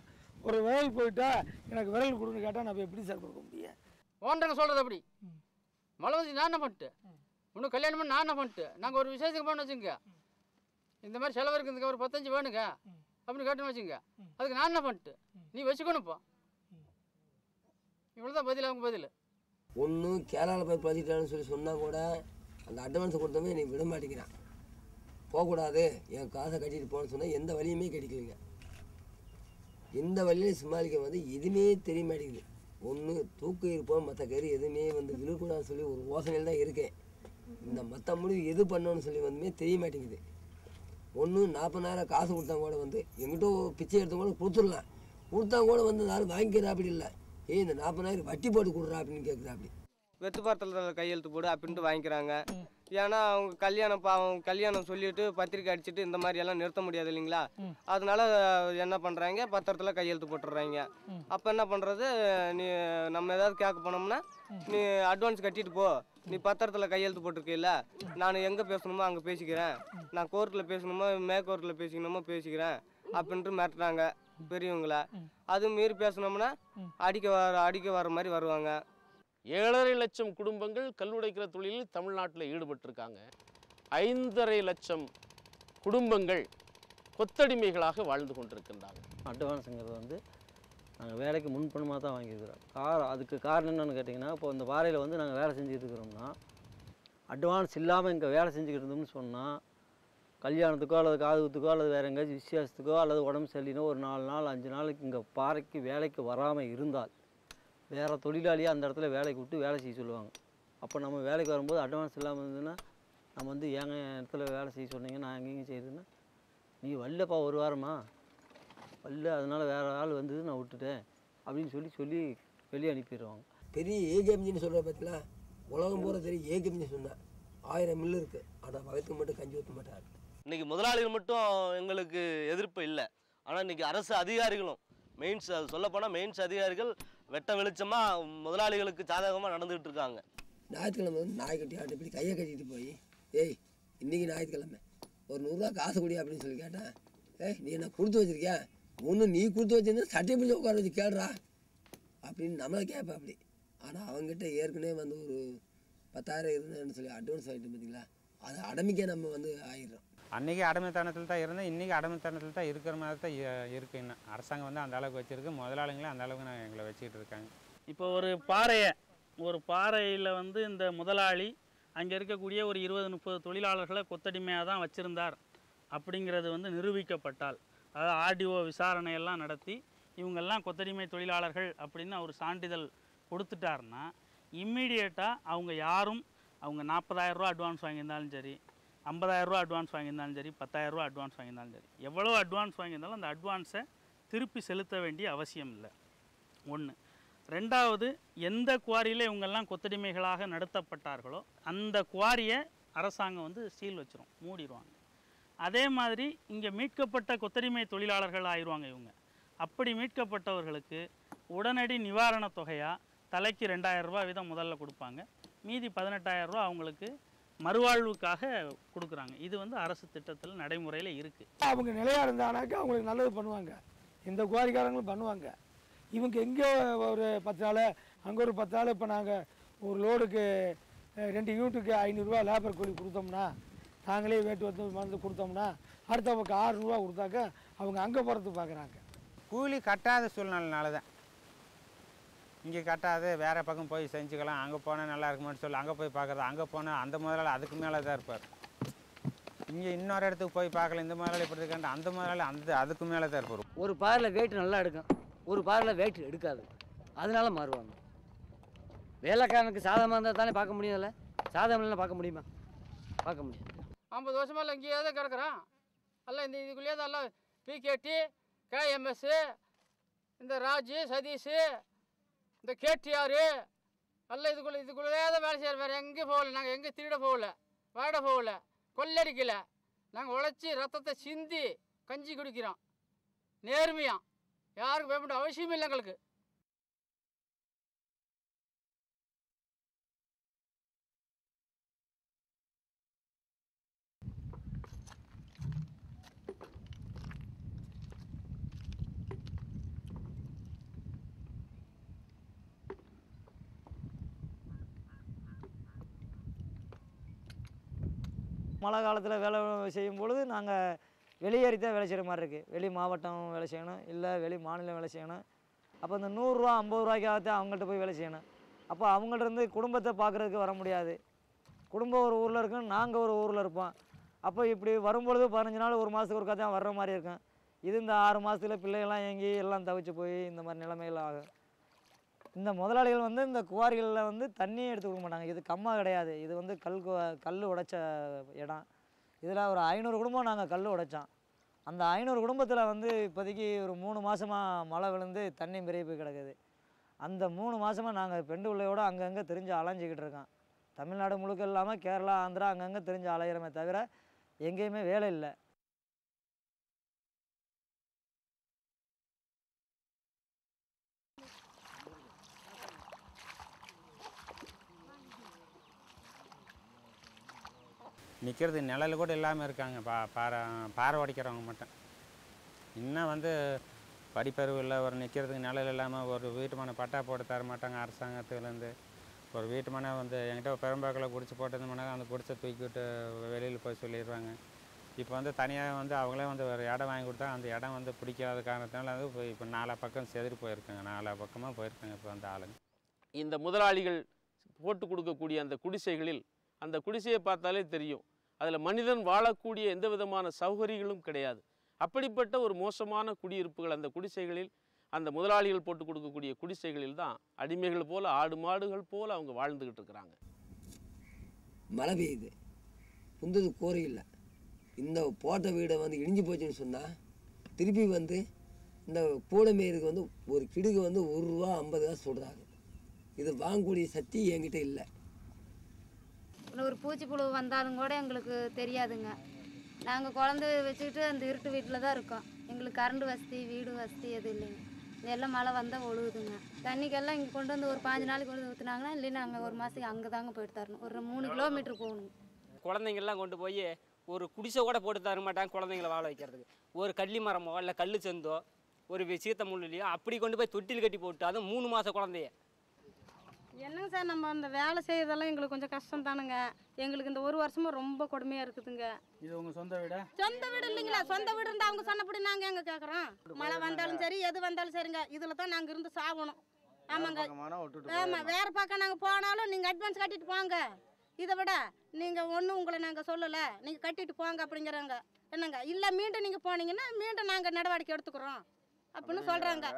Speaker 13: ஒரு விரல் போயிட்டா எனக்கு விரல் கொடுன்னு கேட்டால் நம்ம எப்படி சார் கொடுக்க முடியும்?
Speaker 8: ஓன்றங்க சொல்கிறது அப்படி. மழை வந்து நான் என்ன பண்ணிட்டு, இன்னும் கல்யாணம் பண்ணி நான் என்ன பண்ணிட்டு, நாங்கள் ஒரு விசேஷத்துக்கு போகணும்னு வச்சுங்க, இந்த மாதிரி செலவு இருக்குதுங்க, ஒரு 15 வேணுங்க அப்படின்னு கேட்டுன்னு வச்சுங்க, அதுக்கு நான் என்ன பண்ணிட்டு, நீ வச்சுக்கணும்ப்பா. இவ்வளோ தான் பதில், அவங்க பதில்.
Speaker 14: ஒன்றும் கேரளாவில் போய் பதிட்டான்னு சொல்லி சொன்னால் கூட அந்த அட்வான்ஸை கொடுத்தவங்க நீ விட மாட்டேங்கிறான். போகக்கூடாது, என் காசை கட்டிட்டு போகணுன்னு சொன்னால் எந்த வழியுமே கிடைக்கலைங்க. எந்த வழியிலையும் சமாளிக்க எதுவுமே தெரிய மாட்டேங்குது. ஒன்று தூக்கு இருப்போம், மற்ற கறி எதுவுமே விழுக்கூடாதுன்னு சொல்லி ஒரு யோசனையில் தான் இருக்கேன். இந்த மற்ற முடிவு எது பண்ணணும்னு சொல்லி தெரிய மாட்டேங்குது. ஒன்று 40,000 காசு கொடுத்தா கூட எங்கிட்ட பிச்சை எடுத்த கூட கொடுத்துடலாம், கொடுத்தா கூட யாரும் வாங்கிக்கிறா அப்படி இல்லை. இந்த 40,000 வட்டி போட்டு கொடுறா அப்படின்னு கேட்குறா. அப்படி
Speaker 15: வெத்துப்பாரத்தில் கையெழுத்து போடு அப்படின்ட்டு வாங்கிக்கிறாங்க. ஏன்னா அவங்க கல்யாணம் சொல்லிட்டு பத்திரிக்கை அடிச்சுட்டு இந்த மாதிரி எல்லாம் நிறுத்த முடியாது இல்லைங்களா. அதனால என்ன பண்ணுறாங்க, பத்திரத்தில் கையெழுத்து போட்டுடுறாங்க. அப்போ என்ன பண்ணுறது, நீ நம்ம ஏதாவது கேட்க போனோம்னா நீ அட்வான்ஸ் கட்டிட்டு போ, நீ பத்திரத்தில் கையெழுத்து போட்டிருக்கீல்ல, நான் எங்கே பேசணுமோ அங்கே பேசிக்கிறேன், நான் கோர்ட்டில் பேசணுமோ மேற்கோர்ட்டில் பேசிக்கணுமோ பேசிக்கிறேன் அப்படின்ட்டு மிரட்டுறாங்க பெரியவங்கள. அது மீறி பேசணும்னா அடிக்க வர மாதிரி வருவாங்க.
Speaker 2: 7.5 லட்சம் குடும்பங்கள் கல் உடைக்கிற தொழிலில் தமிழ்நாட்டில் ஈடுபட்டிருக்காங்க. 5.5 லட்சம் குடும்பங்கள் கொத்தடிமைகளாக வாழ்ந்து கொண்டிருக்கின்றாங்க.
Speaker 16: அட்வான்ஸுங்கிறது நாங்கள் வேலைக்கு முன்பணமாக தான் வாங்கியிருக்கிறோம். அதுக்கு காரணம் என்னென்னு கேட்டிங்கன்னா, இப்போ இந்த பாறையில் நாங்கள் வேலை செஞ்சுட்டு இருக்கிறோம்னா அட்வான்ஸ் இல்லாமல் இங்கே வேலை செஞ்சுக்கிட்டு இருந்தோம்னு சொன்னால், கல்யாணத்துக்கோ அல்லது காதுகுத்துக்கோ அல்லது வேறு எங்கேயாச்சும் விசேஷத்துக்கோ அல்லது உடம்பு சரியில்லைனோ ஒரு 4 நாள் 5 நாளைக்கு இங்கே பாறைக்கு வேலைக்கு வராமல் இருந்தால் வேறு தொழிலாளியாக அந்த இடத்துல வேலைக்கு விட்டு வேலை செய்ய சொல்லுவாங்க. அப்போ நம்ம வேலைக்கு வரும்போது அட்வான்ஸ் இல்லாமல் இருந்ததுன்னா நம்ம ஏங்க இடத்துல வேலை செய்ய சொன்னீங்க, நான் எங்கேயும் செய்யுதுன்னா, நீ வரலப்பா ஒரு வாரமா வரல, அதனால் வேறு ஆள் வந்தது நான் விட்டுட்டேன் அப்படின்னு சொல்லி வெளியே அனுப்பிடுவாங்க.
Speaker 14: பெரிய ஏகேஎம்ஜின்னு சொல்கிற பார்த்தீங்களா, உலகம் போகிற தெரியும் ஏகேஎம்ஜி சொன்னேன். 1000 மில்லு இருக்குது, ஆனால் வயத்துக்கு மட்டும் கஞ்சி ஊற்ற மாட்டார்.
Speaker 17: இன்றைக்கி முதலாளிகள் மட்டும் எங்களுக்கு எதிர்ப்பு இல்லை, ஆனால் இன்றைக்கி அரசு அதிகாரிகளும் மெயின்ஸ், அது சொல்லப்போனால் மெயின்ஸ் அதிகாரிகள் வெட்ட வெளிச்சமாக முதலாளிகளுக்கு சாதகமாக நடந்துகிட்டு இருக்காங்க.
Speaker 14: ஞாயிற்றுக்கிழமை நாய்க்குட்டி ஆட்டு இப்படி கையை கட்டிட்டு போய், ஏய் இன்றைக்கி ஞாயிற்றுக்கிழமை ஒரு 100 ரூபா காசு கொடி அப்படின்னு சொல்லி கேட்டேன். ஏய் நீ என்ன கொடுத்து வச்சிருக்கியா, ஒன்று நீ கொடுத்து வச்சிருந்தா சட்டை பிடிச்சி உட்கார வச்சு கேடுறா அப்படின்னு நம்மளை கேட்பேன் அப்படி. ஆனால் அவங்ககிட்ட ஏற்கனவே ஒரு 10,000 இருந்தேன்னு சொல்லி அட்வான்ஸ் ஆகிட்டு பார்த்தீங்களா, அதை அடமிக்க நம்ம ஆயிடுறோம்.
Speaker 18: அன்றைக்கி அடிமைத்தனத்தில் தான் இருந்தேன், இன்றைக்கி அடிமைத்தனத்தில் தான் இருக்கிற மாதிரி தான் இருக்குது. இன்னும் அரசாங்கம் அந்த அளவுக்கு வச்சுருக்கு, முதலாளிங்களும் அந்த அளவுக்கு எங்களை வச்சுக்கிட்டு இருக்காங்க.
Speaker 19: இப்போ ஒரு பாறையில் இந்த முதலாளி அங்கே இருக்கக்கூடிய ஒரு 20-30 தொழிலாளர்களை கொத்தடிமையாக தான் வச்சுருந்தார் அப்படிங்கிறது வந்து நிரூபிக்கப்பட்டால், அதாவது ஆர்டிஓ விசாரணையெல்லாம் நடத்தி இவங்கெல்லாம் கொத்தடிமை தொழிலாளர்கள் அப்படின்னு அவர் சான்றிதழ் கொடுத்துட்டாருன்னா இம்மீடியட்டாக அவங்க யாரும் அவங்க 40,000 ரூபா அட்வான்ஸ் வாங்கியிருந்தாலும் சரி, 50,000 ரூபா அட்வான்ஸ் வாங்கியிருந்தாலும் சரி, 10,000 ரூபா அட்வான்ஸ் வாங்கியிருந்தாலும் சரி, எவ்வளோ அட்வான்ஸ் வாங்கியிருந்தாலும் அந்த அட்வான்ஸை திருப்பி செலுத்த வேண்டிய அவசியம் இல்லை. ஒன்று. ரெண்டாவது, எந்த குவாரியில் இவங்கெல்லாம் கொத்தடிமைகளாக நடத்தப்பட்டார்களோ அந்த குவாரியை அரசாங்கம் வந்து சீல் வச்சிரும், மூடிடுவாங்க. அதே மாதிரி இங்கே மீட்கப்பட்ட கொத்தடிமை தொழிலாளர்கள் ஆயிடுவாங்க இவங்க. அப்படி மீட்கப்பட்டவர்களுக்கு உடனடி நிவாரணத் தொகையாக தலைக்கு 2,000 ரூபா வீதம் முதல்ல கொடுப்பாங்க. மீதி 18,000 ரூபா அவங்களுக்கு மறுவாழ்வுக்காக கொடுக்குறாங்க. இது வந்து அரசு திட்டத்தில் நடைமுறையில் இருக்குது.
Speaker 13: அவங்க நிலையாக இருந்தானாக்கா அவங்களுக்கு நல்லது பண்ணுவாங்க, இந்த குவாரிக்காரங்களும் பண்ணுவாங்க. இவங்க எங்கே ஒரு 10 நாள், அங்கே ஒரு 10 நாள். இப்போ நாங்கள் ஒரு லோடுக்கு 2 யூனிட்டுக்கு 500 ரூபா லேபர் கூலி கொடுத்தோம்னா, நாங்களே வேட்டு வந்து கொடுத்தோம்னா அடுத்தவங்க 600 ரூபா கொடுத்தாக்க அவங்க அங்கே போகிறதுக்கு பார்க்குறாங்க.
Speaker 18: கூலி கட்டாத சூழ்நிலைனால தான் இங்கே கட்டாது, வேறு பக்கம் போய் செஞ்சுக்கலாம், அங்கே போனால் நல்லா இருக்குமான்னு சொல்லி அங்கே போய் பார்க்குறது. அங்கே போனால் அந்த முதலாளி அதுக்கு மேலே தான் இருப்பார். இங்கே இன்னொரு இடத்துக்கு போய் பார்க்கல, இந்த முதலாளி இப்படி இருக்காண்டு அந்த முதலாளி அதுக்கு மேலே தான் இருப்பார்.
Speaker 10: ஒரு பாரில் வெயிட் நல்லா எடுக்கும், ஒரு பாரில் வெயிட் எடுக்காது, அதனால மாறுவாங்க. வேலைக்காரனுக்கு சாதகமாக இருந்தால் தானே பார்க்க முடியும்ல, சாதகம் இல்லைன்னா பார்க்க முடியுமா? பார்க்க முடியும்.
Speaker 8: 50 வருஷமாக இங்கேயே தான் கிடக்குறான். எல்லாம் இதுக்குள்ளேயே தான் எல்லாம் பிகேடி, கேஎம்எஸ்ஸு, இந்த ராஜு, சதீஷு, இந்த கேடிஆர் எல்லாம் இதுக்குள்ளே தான் வேலை செய்கிற. வேறு எங்கேயும் போகல. நாங்கள் எங்கே திருட போகல, வாட போகல, கொள்ளடிக்கலை. நாங்கள் உழைச்சி ரத்தத்தை சிந்தி கஞ்சி குடிக்கிறோம் நேர்மையாக. யாருக்கும் பயப்பட அவசியம் இல்லை எங்களுக்கு.
Speaker 10: மழை காலத்தில் வேலை செய்யும் பொழுது நாங்கள் வெளியேறி தான் வேலை செய்கிற மாதிரி இருக்குது. வெளி மாவட்டம் வேலை செய்யணும், இல்லை வெளி மாநிலம் வேலை செய்யணும். அப்போ இந்த 100 ரூபா 50 ரூபாய்க்காகத்தான் அவங்கள்ட்ட போய் வேலை செய்யணும். அப்போ அவங்கள்ட்ட இருந்து குடும்பத்தை பார்க்குறதுக்கு வர முடியாது. குடும்பம் ஒரு ஊரில் இருக்கும், நாங்கள் ஒரு ஊரில் இருப்போம். அப்போ இப்படி வரும்பொழுது 15 நாள் 1 மாதத்துக்கு ஒருக்கா தான் வர்ற மாதிரி இருக்கும். இது இந்த 6 மாதத்தில் பிள்ளைகள்லாம் ஏங்கி எல்லாம் தவிச்சு போய் இந்த மாதிரி நிலைமைகள் ஆகும். இந்த முதலாளிகள் வந்து இந்த குவாரிகளில் வந்து தண்ணியே எடுத்து கொடுக்க மாட்டாங்க. இது கம்மா கிடையாது, இது வந்து கல் உடைச்ச இடம். இதில் ஒரு 500 குடும்பம் நாங்கள் கல் உடைச்சோம். அந்த 500 குடும்பத்தில் வந்து இப்போதைக்கு ஒரு 3 மாதமாக மழை விழுந்து தண்ணி பெரிய போய் கிடக்குது. அந்த 3 மாதமாக நாங்கள் பெண்டு பிள்ளையோடு அங்கங்கே தெரிஞ்சு அலைஞ்சிக்கிட்டு இருக்கோம். தமிழ்நாடு முழுக்க இல்லாமல் கேரளா, ஆந்திரா அங்கங்கே தெரிஞ்சு அலையிறமே தவிர எங்கேயுமே வேலை இல்லை.
Speaker 18: நிற்கிறது நிழல் கூட இல்லாமல் இருக்காங்க. பாறை உடைக்கிறவங்க மட்டும். இன்னும் வந்து படிப்பறிவு இல்லை, ஒரு நிற்கிறதுக்கு நிழல் இல்லாமல் ஒரு வீட்டுமான பட்டா போட்டு தர மாட்டாங்க அரசாங்கத்துலேருந்து. ஒரு வீட்டுமான வந்து என்கிட்ட பெரும்பாக்கில் குடிச்சு போட்டதுமானா அந்த குடிச்சை தூக்கிவிட்டு வெளியில் போய் சொல்லிடுவாங்க. இப்போ வந்து தனியாக வந்து அவங்களே வந்து ஒரு இடம் வாங்கி கொடுத்தா அந்த இடம் வந்து பிடிக்காத காரணத்தினால வந்து இப்போ 4 பக்கம் செதறி போயிருக்காங்க. 4 பக்கமாக போயிருக்காங்க இப்போ அந்த ஆளுங்க.
Speaker 2: இந்த முதலாளிகள் போட்டு கொடுக்கக்கூடிய அந்த குடிசைகளில், அந்த குடிசையை பார்த்தாலே தெரியும், அதில் மனிதன் வாழக்கூடிய எந்த விதமான சௌகரியங்களும் கிடையாது. அப்படிப்பட்ட ஒரு மோசமான குடியிருப்புகள் அந்த குடிசைகளில், அந்த முதலாளிகள் போட்டு கொடுக்கக்கூடிய குடிசைகளில் தான் அடிமைகள் போல், ஆடு மாடுகள் போல் அவங்க வாழ்ந்துக்கிட்டு இருக்கிறாங்க.
Speaker 14: மழை பெய்யுது, புந்தது கோரி இல்லை. இந்த போட்ட வீடை வந்து இடிஞ்சு போச்சுன்னு சொன்னால் திருப்பி வந்து இந்த கூடை மேயருக்கு வந்து ஒரு கிடுகு வந்து 1 ரூபா 50 காசு சொல்கிறாங்க. இது வாங்கக்கூடிய சக்தி என்கிட்ட இல்லை.
Speaker 20: ஒரு பூச்சிப்புழு வந்தாலும் கூட எங்களுக்கு தெரியாதுங்க. நாங்கள் குழந்தை வச்சுக்கிட்டு அந்த இருட்டு வீட்டில் தான் இருக்கோம். எங்களுக்கு கரண்ட் வசதி, வீடு வசதி எதுவும் இல்லைங்க. இதெல்லாம் மழை வந்தால் ஒழுகுதுங்க. தண்ணிக்கெல்லாம் இங்கே கொண்டு வந்து ஒரு 5 நாளைக்கு கொண்டு வந்து ஊற்றுனாங்கன்னா, இல்லைன்னா நாங்கள் ஒரு மாதத்துக்கு அங்கே தாங்க போயிட்டு தரணும். ஒரு 3 கிலோமீட்டர் போகணும்.
Speaker 9: குழந்தைங்கள்லாம் கொண்டு போய் ஒரு குடிசை கூட போட்டு தர மாட்டாங்க குழந்தைங்கள வாழ வைக்கிறதுக்கு. ஒரு கள்ளி மரமோ இல்லை கல் செந்தோ ஒரு சீத்த முள்ளிலையோ அப்படி கொண்டு போய் தொட்டில் கட்டி போட்டு, அதுவும் 3 மாத குழந்தைய.
Speaker 21: என்னங்க சார், நம்ம அந்த வேலை செய்யறதெல்லாம் எங்களுக்கு கொஞ்சம் கஷ்டம் தானுங்க. எங்களுக்கு இந்த 1 வருஷமும் ரொம்ப கொடுமையாக இருக்குதுங்க.
Speaker 19: இது உங்கள் சொந்த வீடா?
Speaker 21: சொந்த வீடு இல்லைங்களா? சொந்த வீடு இருந்தால் அவங்க சொன்னபடி நாங்கள் எங்கே கேட்குறோம்? மழை வந்தாலும் சரி, எது வந்தாலும் சரிங்க, இதில் தான் நாங்கள் இருந்து சாகணும். ஆமாங்க. ஆமாம், வேறு பக்கம் நாங்கள் போனாலும் நீங்கள் அட்வான்ஸ் கட்டிட்டு போங்க. இதை விட நீங்கள் ஒன்றும் உங்களை நாங்கள் சொல்லலை, நீங்கள் கட்டிட்டு போங்க அப்படிங்கிறாங்க. என்னங்க இல்லை, மீண்டும் நீங்கள் போனீங்கன்னா மீண்டும் நாங்கள் நடவடிக்கை எடுத்துக்கிறோம் அப்படின்னு சொல்கிறாங்க.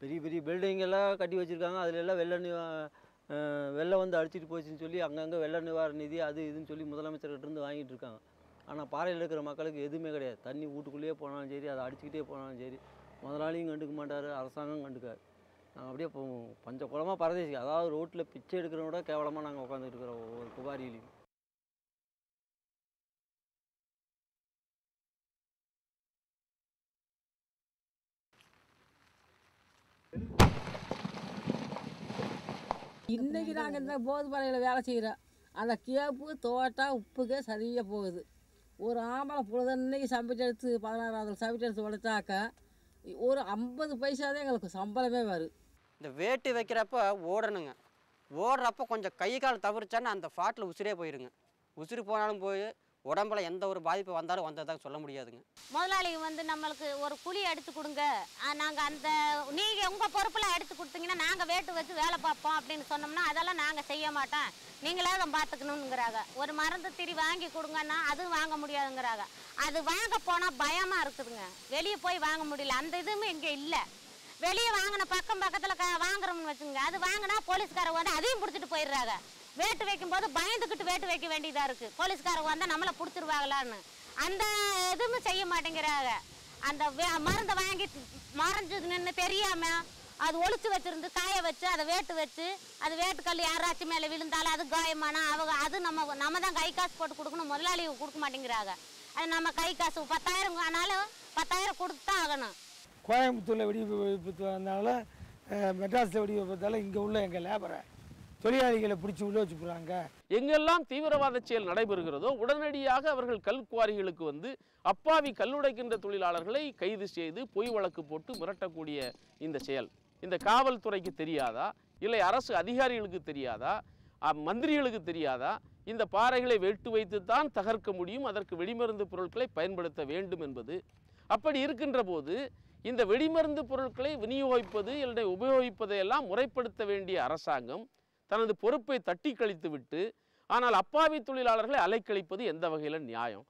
Speaker 16: பெரிய பெரிய பில்டிங் எல்லாம் கட்டி வச்சுருக்காங்க. அதில் எல்லாம் வெள்ளம் வந்து அடிச்சிட்டு போச்சுன்னு சொல்லி அங்கங்கே வெள்ள நிவாரண நிதி அது இதுன்னு சொல்லி முதலமைச்சர்கிட்டருந்து வாங்கிட்டு இருக்காங்க. ஆனால் பாறையில் இருக்கிற மக்களுக்கு எதுவுமே கிடையாது. தண்ணி வீட்டுக்குள்ளேயே போனாலும் சரி, அதை அடிச்சுக்கிட்டே போனாலும் சரி, முதலாளியும் கண்டுக்க மாட்டார், அரசாங்கம் கண்டுக்காது. நாங்கள் அப்படியே பஞ்ச குளமாக பரதேசி, அதாவது ரோட்டில் பிச்சை எடுக்கிறத விட கேவலமாக நாங்கள் உட்காந்துட்டு இருக்கிறோம் ஒவ்வொரு புகாரிலையும்.
Speaker 4: இன்றைக்கி நாங்கள் இந்த போதுமலையில் வேலை செய்கிறோம். அந்த கேப்பு தோட்டம் உப்புக்கே சரியாக போகுது. ஒரு ஆம்பளை பொழுதன்னைக்கு சமைச்சு எடுத்து 16ஆவது சமைச்சு எடுத்து உழைச்சாக்கா ஒரு 50 பைசா தான் எங்களுக்கு சம்பளமே வரும்.
Speaker 11: இந்த வேட்டு வைக்கிறப்ப ஓடணுங்க. ஓடுறப்போ கொஞ்சம் கை கால் தவிர்த்தான்னு அந்த ஃபாட்டில் உசிரே போயிருங்க. உசிறு போனாலும் போய் உடம்புல எந்த ஒரு பாதிப்பு வந்தாலும் வந்ததாக சொல்ல முடியாதுங்க.
Speaker 7: முதலாளி வந்து நம்மளுக்கு ஒரு குழி எடுத்து கொடுங்க, நாங்கள் அந்த நீங்கள் உங்கள் பொறுப்பில் எடுத்து கொடுத்தீங்கன்னா நாங்கள் வேட்டு வச்சு வேலை பார்ப்போம் அப்படின்னு சொன்னோம்னா அதெல்லாம் நாங்கள் செய்ய மாட்டோம், நீங்களே அதை பார்த்துக்கணுங்கிறாங்க. ஒரு மருந்து திரி வாங்கி கொடுங்கன்னா அதுவும் வாங்க முடியாதுங்கிறாங்க. அது வாங்க போனால் பயமாக இருக்குதுங்க. வெளியே போய் வாங்க முடியல, அந்த இதுவுமே இங்கே இல்லை. வெளியே வாங்கின பக்கத்தில் வாங்குறோம்னு வச்சுங்க, அது வாங்கினா போலீஸ்காரங்க வந்து அதையும் பிடிச்சிட்டு போயிடுறாங்க. வேட்டு வைக்கும்போது பயந்துக்கிட்டு வேட்டு வைக்க வேண்டியதாக இருக்குது. போலீஸ்காரங்க வந்தால் நம்மளை பிடிச்சிருவாங்களான்னு அந்த எதுவுமே செய்ய மாட்டேங்கிறாங்க. அந்த மருந்தை வாங்கி மறைஞ்சு நின்று தெரியாமல் அது ஒழிச்சு வச்சுருந்து காய வச்சு அதை வேட்டு வச்சு அது வேட்டுக்கல் யாராச்சும் மேலே விழுந்தாலும் அது காயமானா அது நம்ம தான் கை காசு போட்டு கொடுக்கணும், முதலாளி கொடுக்க மாட்டேங்கிறாங்க. அது நம்ம கை காசு 10,000 ஆனாலும் 10,000 கொடுத்து தான் ஆகணும்.
Speaker 13: கோயம்புத்தூரில் வெடி விபத்து வந்தனால மெட்ராஸில் வெடி விபத்தால் இங்கே உள்ள எங்கள் லேபரை தொழிலாளிகளை பிடிச்சி உள்ள வச்சு போகிறாங்க.
Speaker 2: எங்கெல்லாம் தீவிரவாத செயல் நடைபெறுகிறதோ உடனடியாக அவர்கள் கல்குவாரிகளுக்கு வந்து அப்பாவி கல்லுடைக்கின்ற தொழிலாளர்களை கைது செய்து பொய் வழக்கு போட்டு மிரட்டக்கூடிய இந்த செயல் இந்த காவல்துறைக்கு தெரியாதா, இல்லை அரசு அதிகாரிகளுக்கு தெரியாதா, மந்திரிகளுக்கு தெரியாதா? இந்த பாறைகளை வெட்டு வைத்துத்தான் தகர்க்க முடியும், அதற்கு வெடிமருந்து பொருட்களை பயன்படுத்த வேண்டும் என்பது. அப்படி இருக்கின்ற போது இந்த வெடிமருந்து பொருட்களை விநியோகிப்பது இல்லை உபயோகிப்பதையெல்லாம் முறைப்படுத்த வேண்டிய அரசாங்கம் தனது பொறுப்பை தட்டி கழித்து விட்டு ஆனால் அப்பாவி தொழிலாளர்களை அலைக்கழிப்பது எந்த வகையில் நியாயம்?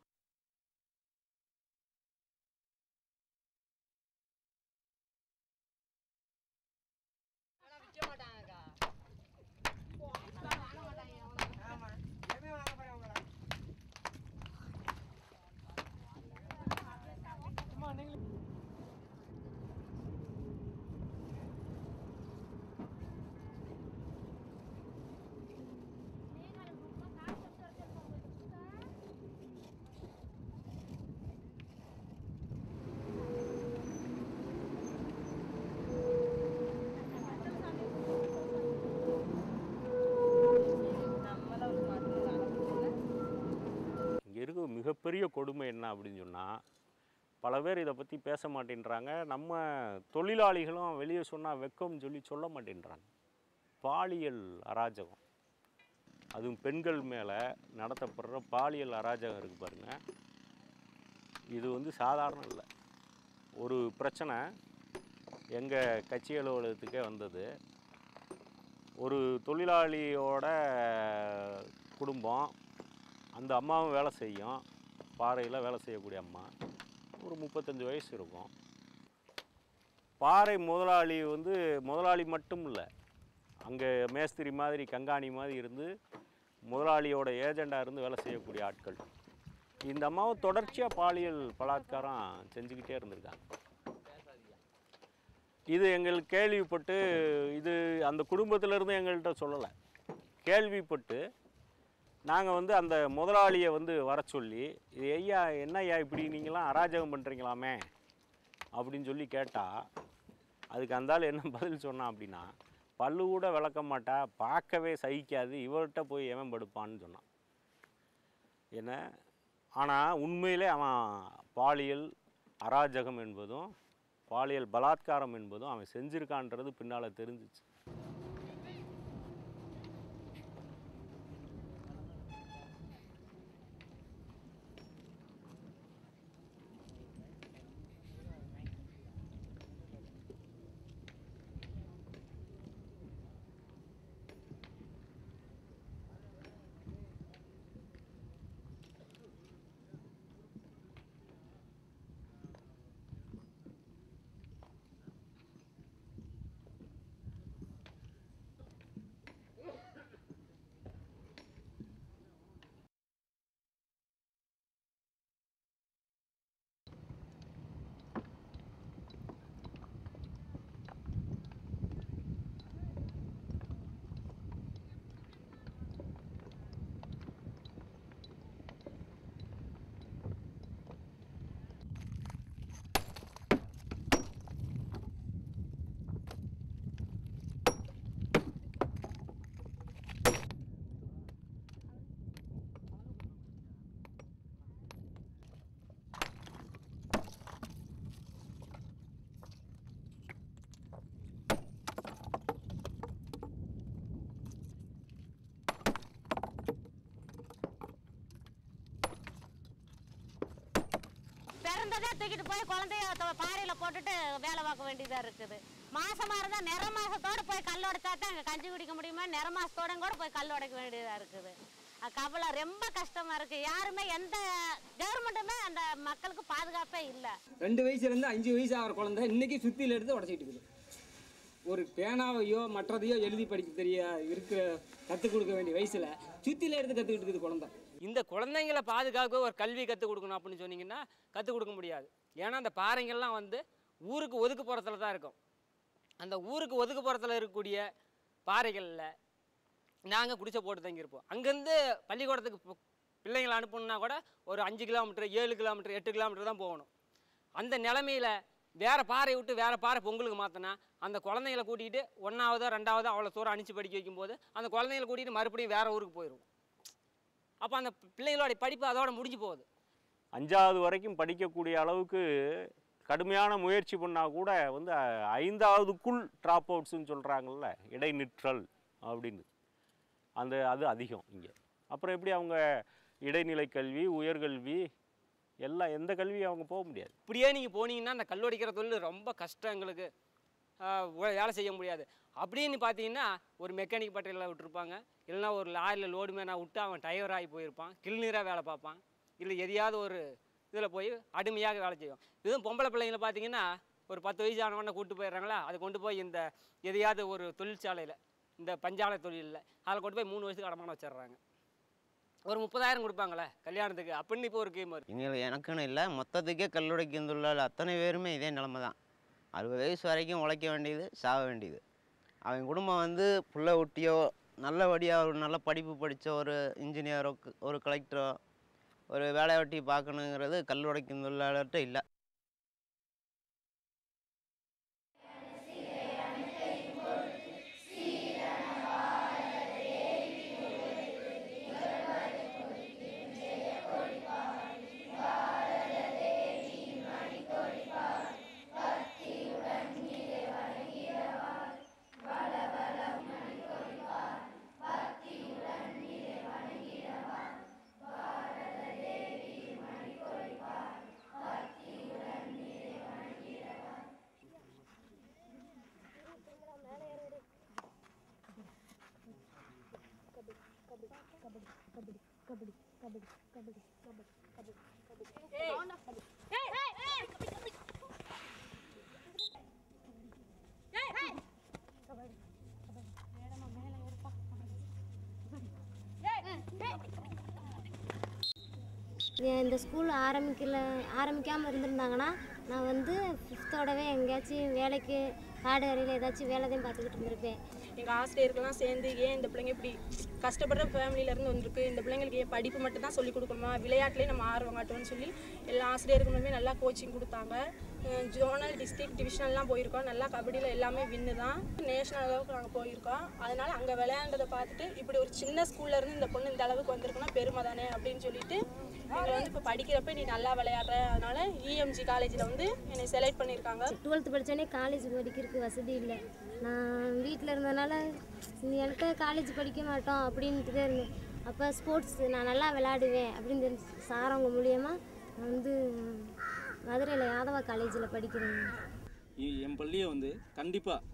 Speaker 3: மிகப்பெரிய கொடுமை என்ன அப்படின்னு சொன்னால், பல பேர் இதை பற்றி பேச மாட்டேன்றாங்க. நம்ம தொழிலாளிகளும் வெளியே சொன்னால் வெக்கம்னு சொல்லி சொல்ல மாட்டேன்றாங்க. பாலியல் அராஜகம், அதுவும் பெண்கள் மேலே நடத்தப்படுற பாலியல் அராஜகம் இருக்குது பாருங்கள். இது வந்து சாதாரணம் இல்லை. ஒரு பிரச்சனை எங்கள் கட்சி அலுவலகத்துக்கே வந்தது. ஒரு தொழிலாளியோட குடும்பம், அந்த அம்மாவும் வேலை செய்யும், பாறையில் வேலை செய்யக்கூடிய அம்மா, ஒரு 35 வயசு இருக்கும். பாறை முதலாளி வந்து முதலாளி மட்டும் இல்லை, அங்கே மேஸ்திரி மாதிரி கங்காணி மாதிரி இருந்து முதலாளியோட ஏஜெண்டாக இருந்து வேலை செய்யக்கூடிய ஆட்கள். இந்த அம்மாவை தொடர்ச்சியாக பாலியல் பலாத்காரம் செஞ்சுக்கிட்டே இருந்திருக்காங்க. இது எங்களுக்கு கேள்விப்பட்டு, இது அந்த குடும்பத்திலேருந்து எங்கள்கிட்ட சொல்லலை, கேள்விப்பட்டு நாங்கள் வந்து அந்த முதலாளியை வந்து வர சொல்லி, இது ஐயா என்ன ஐயா இப்படி நீங்களாம் அராஜகம் பண்ணுறீங்களாமே அப்படின்னு சொல்லி கேட்டால், அதுக்கு அந்த ஆள் என்ன பதில் சொன்னான் அப்படின்னா, பல்லு கூட விளக்க மாட்டா, பார்க்கவே சகிக்காது, இவர்கிட்ட போய் எவன் படுப்பான்னு சொன்னான். என்ன ஆனால் உண்மையிலே அவன் பாலியல் அராஜகம் என்பதும் பாலியல் பலாத்காரம் என்பதும் அவன் செஞ்சுருக்கான்றது பின்னால் தெரிஞ்சிச்சு.
Speaker 7: தான் தூக்கிட்டு போய் குழந்தைய பாறையில் போட்டுட்டு வேலை பார்க்க வேண்டியதாக இருக்குது. மாசமாக இருந்தால் நிற மாசத்தோடு போய் கல் உடைச்சா தான் அங்கே கஞ்சி குடிக்க முடியுமா, நிற மாசத்தோட கூட போய் கல் உடைக்க வேண்டியதாக இருக்குது. கவலை ரொம்ப கஷ்டமாக இருக்குது. யாருமே எந்த கவர்மெண்ட்டுமே அந்த மக்களுக்கு பாதுகாப்பே இல்லை.
Speaker 1: 2 வயசுலேருந்து 5 வயசு ஆகிற குழந்தை இன்றைக்கி சுத்தியில் எடுத்து உடச்சிட்டு இருக்குது. ஒரு பேனாவையோ மற்றதையோ எழுதி படிக்க இருக்கிற கற்றுக் கொடுக்க வேண்டிய வயசில் சுத்தியில் எடுத்து கற்றுக்கிட்டு இருக்குது குழந்தை.
Speaker 9: இந்த குழந்தைங்களை பாதுகாக்க ஒரு கல்வி கற்றுக் கொடுக்கணும் அப்படின்னு சொன்னீங்கன்னா கற்றுக் கொடுக்க முடியாது. ஏன்னா அந்த பாறைங்கள்லாம் வந்து ஊருக்கு ஒதுக்குப்புறத்தில் தான் இருக்கும். அந்த ஊருக்கு ஒதுக்குப்புறத்தில் இருக்கக்கூடிய பாறைகளில் நாங்கள் குடிசை போட்டு தங்கியிருப்போம். அங்கேருந்து பள்ளிக்கூடத்துக்கு பிள்ளைங்களை அனுப்பணுன்னா கூட ஒரு 5 கிலோமீட்டர் 7 கிலோமீட்டர் 8 கிலோமீட்டர் தான் போகணும். அந்த நிலமையில் வேறு பாறை விட்டு வேறு பாறை பொங்கலுக்கு மாற்றினா அந்த குழந்தைங்களை கூட்டிகிட்டு 1ஆவதோ 2ஆவதோ அவ்வளோ தூரம் அனுப்பிச்சு படிக்க வைக்கும்போது அந்த குழந்தைங்களை கூட்டிகிட்டு மறுபடியும் வேறு ஊருக்கு போயிடும். அப்போ அந்த பிள்ளைங்களோட படிப்பு அதோட முடிஞ்சு போகுது.
Speaker 3: 5ஆவது வரைக்கும் படிக்கக்கூடிய அளவுக்கு கடுமையான முயற்சி பண்ணால் கூட வந்து 5ஆவதுக்குள் ட்ராப் அவுட்ஸுன்னு சொல்கிறாங்கல்ல, இடைநிற்றல் அப்படின்னு, அது அதிகம் இங்கே. அப்புறம் எப்படி அவங்க இடைநிலை கல்வி, உயர்கல்வி எல்லாம் எந்த கல்வியும் அவங்க போக முடியாது.
Speaker 9: இப்படியே நீங்கள் போனீங்கன்னா அந்த கல்லொடிக்கிற தொழில் ரொம்ப கஷ்டம், எங்களுக்கு வேலை செய்ய முடியாது. அப்படின்னு பார்த்தீங்கன்னா ஒரு மெக்கானிக் பட்டையில் விட்டுருப்பாங்க, இல்லைனா ஒரு லாரியில் லோடு மேனாக விட்டு அவன் டயர் ஆகி போயிருப்பான், கிளிநீராக வேலை பார்ப்பான், இல்லை எதையாவது ஒரு இதில் போய் அடிமையாக வேலை செய்வோம். இதுவும் பொம்பளை பிள்ளைங்களை பார்த்தீங்கன்னா ஒரு 10 வயசு ஆனவொன்னே கூப்பிட்டு போயிடுறாங்களா, அதை கொண்டு போய் இந்த எதையாவது ஒரு தொழிற்சாலையில் இந்த பஞ்சாலை தொழிலில் அதில் கொண்டு போய் 3 வயசுக்கு அடமான வச்சிடுறாங்க. ஒரு 30,000 கொடுப்பாங்களே கல்யாணத்துக்கு அப்படின்னு இப்போ ஒரு கேம் வருது.
Speaker 22: எங்களுக்கு எனக்குன்னு இல்லை, மொத்தத்துக்கே கல்லுடைக்கும் தொழிலாளர் அத்தனை பேருமே இதே நிலமை தான். 60 வயசு வரைக்கும் உழைக்க வேண்டியது, சாக வேண்டியது. அவங்க குடும்பம் வந்து புள்ள ஒட்டியோ நல்லபடியாக ஒரு நல்ல படிப்பு படித்த ஒரு இன்ஜினியரோ ஒரு கலெக்டரோ ஒரு வேலையை ஒட்டி பார்க்கணுங்கிறது கல்லுடைக்கும் தொழிலாளர்கிட்ட இல்லை.
Speaker 23: இந்த ஸ்கூல் ஆரம்பிக்காமல் இருந்திருந்தாங்கன்னா நான் வந்து 5த்தோடவே எங்கேயாச்சும் வேலைக்கு காடு அறையில் ஏதாச்சும் வேலை தான் பார்த்துக்கிட்டு இருந்திருப்பேன்.
Speaker 24: எங்கள் ஆசிரியர்கள்லாம் சேர்ந்து ஏன் இந்த பிள்ளைங்க இப்படி கஷ்டப்படுற ஃபேமிலியிலேருந்து வந்திருக்கு, இந்த பிள்ளைங்களுக்கு ஏன் படிப்பு மட்டும் தான் சொல்லிக் கொடுக்கணுமா, விளையாட்டுலேயே நம்ம ஆர்வம் காட்டுவோம்னு சொல்லி எல்லா ஆசிரியர்களுமே நல்லா கோச்சிங் கொடுத்தாங்க. ஜோனல் டிஸ்ட்ரிக்ட் டிவிஷனல்லாம் போயிருக்கோம், நல்லா கபடியில் எல்லாமே வின்னு தான். நேஷ்னல் அளவுக்கு நாங்கள் போயிருக்கோம். அதனால் அங்கே விளையாண்டதை பார்த்துட்டு இப்படி ஒரு சின்ன ஸ்கூல்லேருந்து இந்த பொண்ணு இந்த அளவுக்கு வந்திருக்குன்னா பெருமை தானே அப்படின்னு சொல்லிட்டு எங்களை வந்து இப்போ படிக்கிறப்ப நீ நல்லா விளையாடுற, அதனால் இஎம்ஜி காலேஜில் வந்து என்னை செலக்ட் பண்ணியிருக்காங்க.
Speaker 23: 12th படித்தோடனே காலேஜ் படிக்கிறதுக்கு வசதி இல்லை. நான் வீட்டில் இருந்ததுனால என்கிட்ட காலேஜ் படிக்க மாட்டோம் அப்படின்ட்டு தான் இருந்தேன். அப்போ ஸ்போர்ட்ஸ் நான் நல்லா விளையாடுவேன் அப்படின்னு தெரிஞ்சு சாரவங்க மூலியமாக நான் வந்து மதுரையில் யாதவா காலேஜில் படிக்கிறேன்.
Speaker 25: என் பள்ளியை வந்து கண்டிப்பாக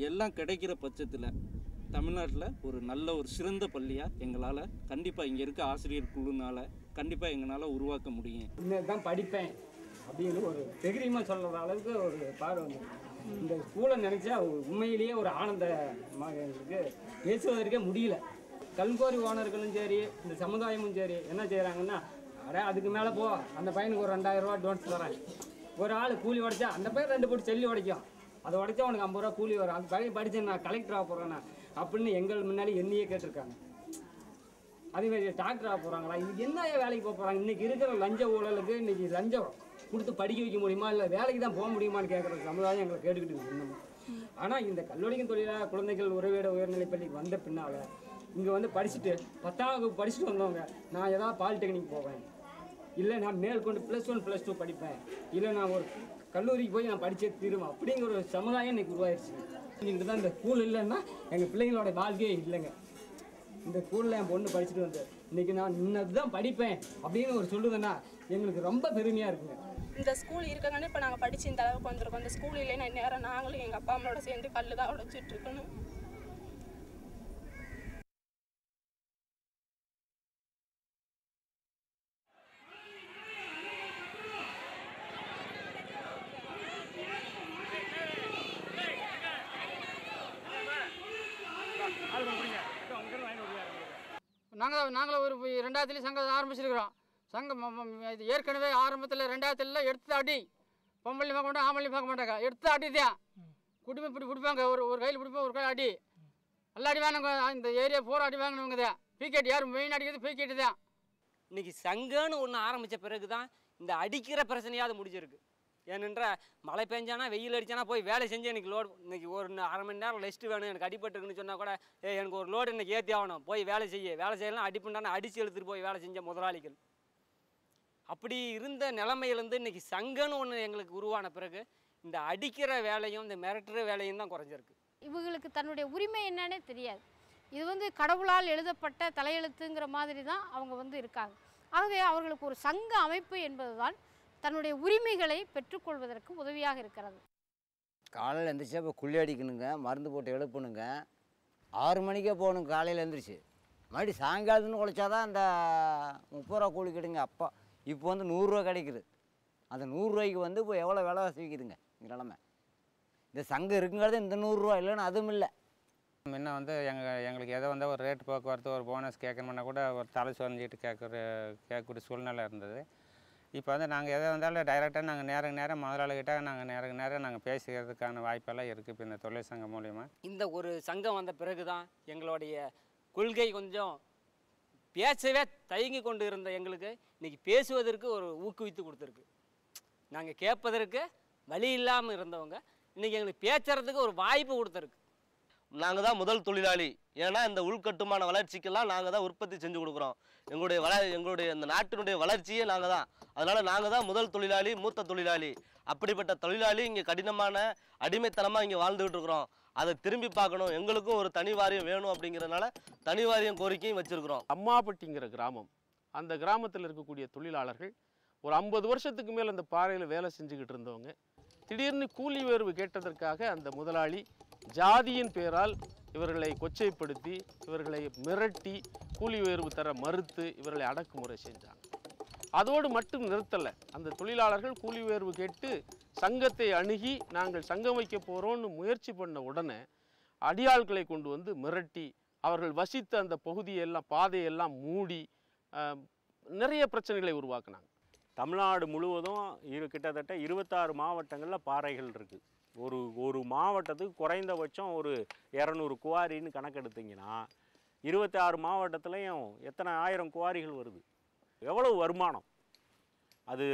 Speaker 25: எல்லாம் கிடைக்கிற பட்சத்தில் தமிழ்நாட்டில் ஒரு நல்ல ஒரு சிறந்த பள்ளியாக எங்களால் கண்டிப்பாக இங்கே இருக்க ஆசிரியர் குழுனால் கண்டிப்பாக எங்களால் உருவாக்க முடியும்.
Speaker 1: இன்னும் தான் படிப்பேன் அப்படின்னு ஒரு தைரியமாக சொல்கிற அளவுக்கு ஒரு பார்வை வந்து இந்த ஸ்கூலை நினச்சா உண்மையிலேயே ஒரு ஆனந்தமாக எங்களுக்கு பேசுவதற்கே முடியல. கல்கோரி ஓனர்களும் சரி இந்த சமுதாயமும் சரி என்ன செய்கிறாங்கன்னா, அட அதுக்கு மேலே போ, அந்த பையனுக்கு ஒரு 2000 ரூபா அட்வான்ஸ் தரேன். ஒரு ஆள் கூலி உடைச்சா அந்த பையன் 2 போட்டு செல்லி உடைக்கும், அதை உடைச்சா உனக்கு 50 ரூபா கூலி வரும், அந்த பையன் படித்து நான் கலெக்டராக போகிறேன்னா அப்படின்னு எங்கள் முன்னாடி என்னையே கேட்டிருக்காங்க. அதேமாதிரி டாக்டராக போகிறாங்களா, இது என்ன வேலைக்கு போக போகிறாங்க, இன்றைக்கி இருக்கிற லஞ்ச ஊழலுக்கு இன்றைக்கி லஞ்சம் கொடுத்து படிக்க வைக்க முடியுமா, இல்லை வேலைக்கு தான் போக முடியுமான்னு கேட்குற சமுதாயம் எங்களை கேட்டுக்கிட்டு இருந்தோம். ஆனால் இந்த கல்லூரிக்கும் தொழிலாக குழந்தைகள் உறவிட உயர்நிலைப்பள்ளிக்கு வந்த பின்னால் இங்கே வந்து படிச்சுட்டு 10ஆம் வகுப்பு படிச்சுட்டு வந்தவங்க நான் ஏதாவது பாலிடெக்னிக் போவேன், இல்லை நான் மேற்கொண்டு +1 +2 படிப்பேன், இல்லை நான் ஒரு கல்லூரிக்கு போய் நான் படித்தே தீருவேன் அப்படிங்கிற ஒரு சமுதாயம் இன்றைக்கி உருவாயிருச்சு. இங்கே தான் இந்த ஸ்கூல் இல்லைன்னா எங்கள் பிள்ளைங்களோட வாழ்க்கையே இல்லைங்க. இந்த ஸ்கூலில் என் பொண்ணு படிச்சுட்டு வந்து இன்றைக்கி நான் இன்னது தான் படிப்பேன் அப்படின்னு ஒரு சொல்லுதுன்னா எங்களுக்கு ரொம்ப பெருமையாக இருக்குங்க.
Speaker 24: இந்த ஸ்கூல் இருக்கங்கன்னு இப்போ நாங்கள் படித்து இந்த அளவுக்கு வந்திருக்கோம். இந்த ஸ்கூல் இல்லைன்னா நேரம் நாங்களும் எங்கள் அப்பா அம்மாவோட சேர்ந்து கல் தான் உடைச்சிட்டு இருக்கணும்.
Speaker 8: நாங்களும் ஒரு 2000 சங்கம் ஆரம்பிச்சிருக்கிறோம். சங்கம் இது ஏற்கனவே ஆரம்பத்தில் 2000 எடுத்து அடி, பொம்பளை பார்க்க மாட்டாங்க, ஆம்பளை பார்க்க மாட்டாங்க, எடுத்து அடி தான். குடும்பம் இப்படி பிடிப்பாங்க, ஒரு கையில் பிடிப்போம், ஒரு கையில் அடி, நல்லா அடி வாங்கினவங்க. இந்த ஏரியா பூரா அடி வாங்கினவங்க தான். பீக்கெட் யார் மெயின் அடிக்கிறது பீக்கெட்டு தான்.
Speaker 9: இன்றைக்கி சங்கம்னு ஒன்று ஆரம்பித்த பிறகு தான் இந்த அடிக்கிற பிரச்சனையாவது முடிஞ்சிருக்கு. ஏனென்றால் மழை பெஞ்சானா வெயில் அடித்தானா போய் வேலை செஞ்சு எனக்கு லோடு இன்றைக்கி ஒரு 1/2 மணி நேரம் ரெஸ்ட்டு வேணும், எனக்கு அடிபட்டுருக்குன்னு சொன்னால் கூட எனக்கு ஒரு லோடு இன்றைக்கி ஏற்றி ஆகணும், போய் வேலை செய்யலாம் அடிப்புண்டானா அடித்து எழுத்துட்டு போய் வேலை செஞ்ச முதலாளிகள். அப்படி இருந்த நிலைமையிலேருந்து இன்றைக்கி சங்கம்னு ஒன்று எங்களுக்கு உருவான பிறகு இந்த அடிக்கிற வேலையும் இந்த மிரட்டுற வேலையும் தான் குறைஞ்சிருக்கு.
Speaker 5: இவங்களுக்கு தன்னுடைய உரிமை என்னன்னே தெரியாது. இது வந்து கடவுளால் எழுதப்பட்ட தலையெழுத்துங்கிற மாதிரி தான் அவங்க இருக்காங்க. ஆகவே அவர்களுக்கு ஒரு சங்க அமைப்பு என்பதுதான் தன்னுடைய உரிமைகளை பெற்றுக்கொள்வதற்கு உதவியாக இருக்கிறது.
Speaker 6: காலையில் எழுந்திரிச்சா இப்போ குள்ளி அடிக்கணுங்க, மருந்து போட்டு எழுப்பணுங்க, 6 மணிக்கே போகணுங்க காலையில் எழுந்திரிச்சு. மறுபடி சாயங்காலத்துன்னு குழைச்சாதான் அந்த 30 ரூபா கூலி கிடைங்க. அப்போ இப்போ 100 ரூபா கிடைக்குது. அந்த 100 ரூபாய்க்கு இப்போ எவ்வளோ விலைவாசி விற்கிதுங்க நிலைமை. இந்த சங்கம் இருக்குங்கிறது இந்த 100 ரூபா இல்லைன்னா அதுவும் இல்லை.
Speaker 18: முன்ன எங்களுக்கு எதை ஒரு ரேட் போக்குவரத்து ஒரு போனஸ் கேட்கணும்னா கூட ஒரு தலை சொரிஞ்சிட்டு கேட்கக்கூடிய சூழ்நிலை இருந்தது. இப்போ நாங்கள் எதை வந்தாலும் டைரெக்டாக நாங்கள் நேரம் முதலாளிகிட்ட நாங்கள் நேரம் பேசிக்கிறதுக்கான வாய்ப்பெல்லாம் இருக்குது இப்போ இந்த தொழில் சங்கம் மூலிமா.
Speaker 9: இந்த ஒரு சங்கம் வந்த பிறகு தான் எங்களுடைய கொள்கை கொஞ்சம் பேசவே தயங்கி கொண்டு இருந்த எங்களுக்கு இன்றைக்கி பேசுவதற்கு ஒரு ஊக்குவித்து கொடுத்துருக்கு. நாங்கள் கேட்பதற்கு வழி இல்லாமல் இருந்தவங்க இன்றைக்கி எங்களுக்கு பேசுறதுக்கு ஒரு வாய்ப்பு கொடுத்துருக்கு.
Speaker 12: நாங்கள் தான் முதல் தொழிலாளி. ஏன்னா இந்த உள்கட்டுமான வளர்ச்சிக்கெல்லாம் நாங்கள் தான் உற்பத்தி செஞ்சு கொடுக்குறோம். எங்களுடைய இந்த நாட்டினுடைய வளர்ச்சியே நாங்கள் தான். அதனால் நாங்கள் தான் முதல் தொழிலாளி, மூத்த தொழிலாளி. அப்படிப்பட்ட தொழிலாளி இங்கே கடினமான அடிமைத்தனமாக இங்கே வாழ்ந்துக்கிட்டு இருக்கிறோம். அதை திரும்பி பார்க்கணும், எங்களுக்கும் ஒரு தனி வாரியம் வேணும் அப்படிங்கிறதுனால தனி வாரியம் கோரிக்கையும் வச்சுருக்கிறோம்.
Speaker 2: அம்மாப்பட்டிங்கிற கிராமம், அந்த கிராமத்தில் இருக்கக்கூடிய தொழிலாளர்கள் ஒரு 50 வருஷத்துக்கு மேலே அந்த பாறையில் வேலை செஞ்சுக்கிட்டு இருந்தவங்க திடீர்னு கூலி உயர்வு கேட்டதற்காக அந்த முதலாளி ஜாதியின் பேரால் இவர்களை கொச்சைப்படுத்தி, இவர்களை மிரட்டி, கூலி உயர்வு தர மறுத்து இவர்களை அடக்குமுறை செஞ்சாங்க. அதோடு மட்டும் நிறுத்தலை. அந்த தொழிலாளர்கள் கூலி உயர்வு கேட்டு சங்கத்தை அணுகி நாங்கள் சங்கம் வைக்க போகிறோன்னு முயற்சி பண்ண உடனே அடியாட்களை கொண்டு மிரட்டி அவர்கள் வசித்த அந்த பகுதியெல்லாம் பாதையெல்லாம் மூடி நிறைய பிரச்சனைகளை உருவாக்குனாங்க.
Speaker 3: தமிழ்நாடு முழுவதும் கிட்டத்தட்ட 26 மாவட்டங்களில் பாறைகள் இருக்குது. ஒரு மாவட்டத்துக்கு குறைந்தபட்சம் ஒரு 200 குவாரின்னு கணக்கெடுத்திங்கன்னா 26 மாவட்டத்துலேயும் எத்தனை ஆயிரம் குவாரிகள் வருது. எவ்வளவு வருமானம் அது?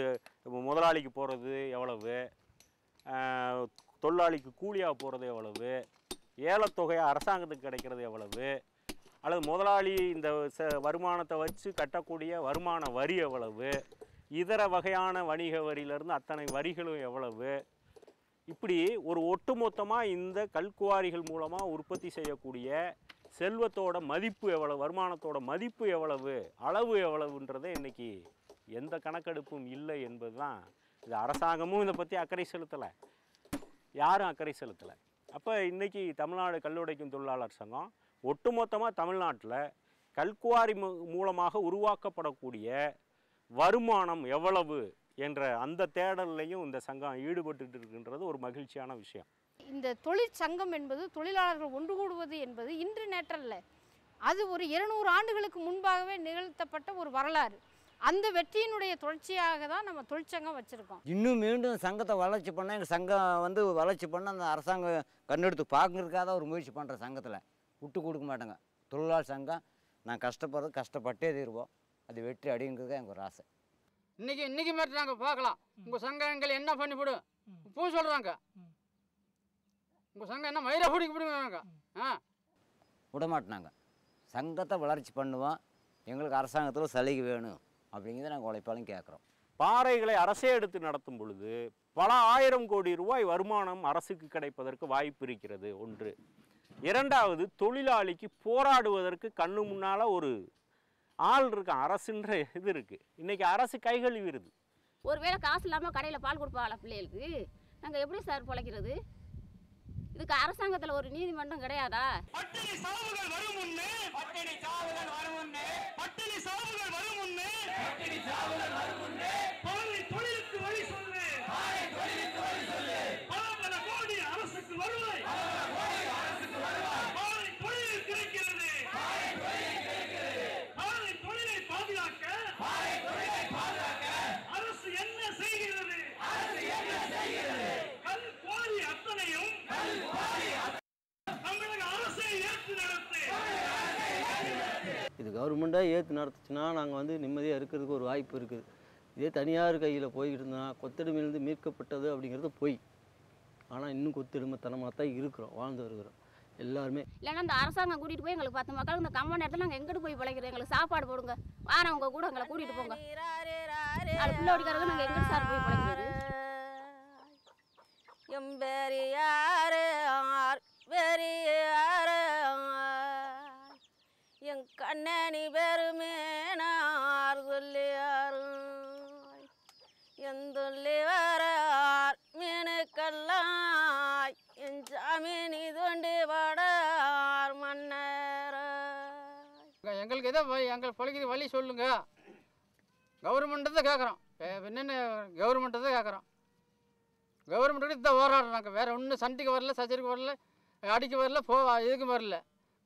Speaker 3: முதலாளிக்கு போகிறது எவ்வளவு, தொழிலாளிக்கு கூலியாக போகிறது எவ்வளவு, ஏலத்தொகையாக அரசாங்கத்துக்கு கிடைக்கிறது எவ்வளவு, அல்லது முதலாளி இந்த வருமானத்தை வச்சு கட்டக்கூடிய வருமான வரி எவ்வளவு, இதர வகையான வணிக வரியிலேருந்து அத்தனை வரிகளும் எவ்வளவு, இப்படி ஒரு ஒட்டுமொத்தமாக இந்த கல்குவாரிகள் மூலமாக உற்பத்தி செய்யக்கூடிய செல்வத்தோட மதிப்பு எவ்வளவு, வருமானத்தோட மதிப்பு எவ்வளவு, அளவு எவ்வளவுன்றதை இன்றைக்கி எந்த கணக்கெடுப்பும் இல்லை என்பது தான். இது அரசாங்கமும் இதை பற்றி அக்கறை செலுத்தலை, யாரும் அக்கறை செலுத்தலை. அப்போ இன்றைக்கி தமிழ்நாடு கல்லுடைக்கும் தொழிலாளர் சங்கம் ஒட்டுமொத்தமாக தமிழ்நாட்டில் கல்குவாரி மூலமாக உருவாக்கப்படக்கூடிய வருமானம் எவ்வளவு என்ற அந்த தேடல்லையும் இந்த சங்கம் ஈடுபட்டு இருக்கின்றது ஒரு மகிழ்ச்சியான விஷயம்.
Speaker 5: இந்த தொழிற்சங்கம் என்பது தொழிலாளர்கள் ஒன்று கூடுவது என்பது இன்று நேற்றல்ல, அது ஒரு 200 ஆண்டுகளுக்கு முன்பாகவே நிகழ்த்தப்பட்ட ஒரு வரலாறு. அந்த வெற்றியினுடைய தொடர்ச்சியாக தான் நம்ம தொழிற்சங்கம் வச்சுருக்கோம்.
Speaker 6: இன்னும் மீண்டும் சங்கத்தை வளர்ச்சி பண்ண எங்கள் சங்கம் வளர்ச்சி பண்ண அந்த அரசாங்கம் கண்ணெடுத்து பார்க்கறதுக்காக ஒரு முயற்சி பண்ணுற சங்கத்தில் விட்டு கொடுக்க மாட்டாங்க. தொழிலாளர் சங்கம் நான் கஷ்டப்படுறது கஷ்டப்பட்டே தீர்வோம், அது வெற்றி அடைங்கிறது எனக்கு ஒரு ஆசை.
Speaker 8: இன்னைக்கு மாதிரி நாங்கள் பார்க்கலாம் உங்கள் சங்கங்கள் என்ன பண்ணிவிடும் பூ சொல்கிறாங்க. உங்கள் சங்கம் என்ன மயிரை பிடிக்க விடுவாங்க,
Speaker 6: விடமாட்டினாங்க. சங்கத்தை வளர்ச்சி பண்ணுவோம், எங்களுக்கு அரசாங்கத்தில் சலுகை வேணும் அப்படிங்கிறத நாங்கள் உழைப்பாலும் கேட்குறோம்.
Speaker 3: பாறைகளை அரசே எடுத்து நடத்தும் பொழுது பல ஆயிரம் கோடி ரூபாய் வருமானம் அரசுக்கு கிடைப்பதற்கு வாய்ப்பு இருக்கிறது. ஒன்று. இரண்டாவது, தொழிலாளிக்கு போராடுவதற்கு கண்ணு முன்னால் ஒரு ஆள் இருக்கான், அரசுன்ற இது இருக்குது. இன்றைக்கி அரசு கைகழுவிடுது.
Speaker 10: ஒருவேளை காசு இல்லாமல் கடையில் பால் கொடுப்பாங்களா பிள்ளைகளுக்கு? நாங்கள் எப்படி சார் பிழைக்கிறது? இதுக்கு அரசாங்கத்தில் ஒரு நீதிமன்றம் கிடையாதா?
Speaker 14: பட்டினி சாவுகள் வரும் முன்னே, பட்டினி சாவுகள் வரும் முன்னே, பட்டினி சாவுகள் வரும் முன்னே, பட்டினி சாவுகள் வரும் முன்னே, பாலை தொழிலுக்கு வழி சொல்லு, பாலை தொழிலுக்கு வழி சொல்லு, பல கோடி அரசுக்கு வருவாய், அரசுக்கு வருவாய், பாலை தொழில் கிடைக்கிறது, பாலை தொழில் கிடைக்கிறது, பாலை தொழிலை பாதுகாக்க, பாலை தொழிலை பாதுகாக்க அரசு என்ன செய்கிறது? அரசு என்ன செய்கிறது? கல் குவாரி அத்தனையும் தமிழக அரசை ஏற்று நடத்து.
Speaker 16: இது கவர்மெண்ட்டாக ஏற்று நடத்துச்சுன்னா நாங்கள் வந்து நிம்மதியாக இருக்கிறதுக்கு ஒரு வாய்ப்பு இருக்குது. இதே தனியார் கையில் போய்கிட்டு இருந்தோன்னா கொத்தடிமையிலேருந்து மீட்கப்பட்டது அப்படிங்கிறது பொய். ஆனால் இன்னும் கொத்தடிமைத்தனமாக தான் இருக்கிறோம், வாழ்ந்து வருகிறோம் எல்லாருமே.
Speaker 10: இல்லைன்னா இந்த அரசாங்கம் கூட்டிகிட்டு போய் எங்களுக்கு 10 மக்கள் இந்த கம்ம நேரத்தில் நாங்கள் எங்கிட்டு போய் பிழைக்கிறோம்? எங்களுக்கு சாப்பாடு போடுங்க, வாரவங்க கூட எங்களை கூட்டிகிட்டு போங்க. அது பிள்ளை ஓடிக்காரங்க நாங்கள் எங்கே சார் போய் பிழைக்கிறது?
Speaker 15: எம்பெரியாரு பெரியாரு என் கண்ணனி பெருமேனார் சொல்லியார் என் சொல்லி வரார் மீனுக்கல்லாய் என் சாமி நீ தோண்டி வடார் மன்னர்.
Speaker 8: எங்களுக்கு எதோ எங்களுக்கு பொழைக்கிற வழி சொல்லுங்க. கவர்மெண்ட்டை தான் கேட்குறோம். என்னென்ன கவர்மெண்ட்டை தான் கேட்குறோம். கவர்மெண்ட்டுக்கு இதான் போராடுறோம். நாங்கள் வேறு ஒன்றும் சண்டைக்கு வரல, சச்சரிக்கு வரல, அடிக்க வரல, இதுக்கும் வரல.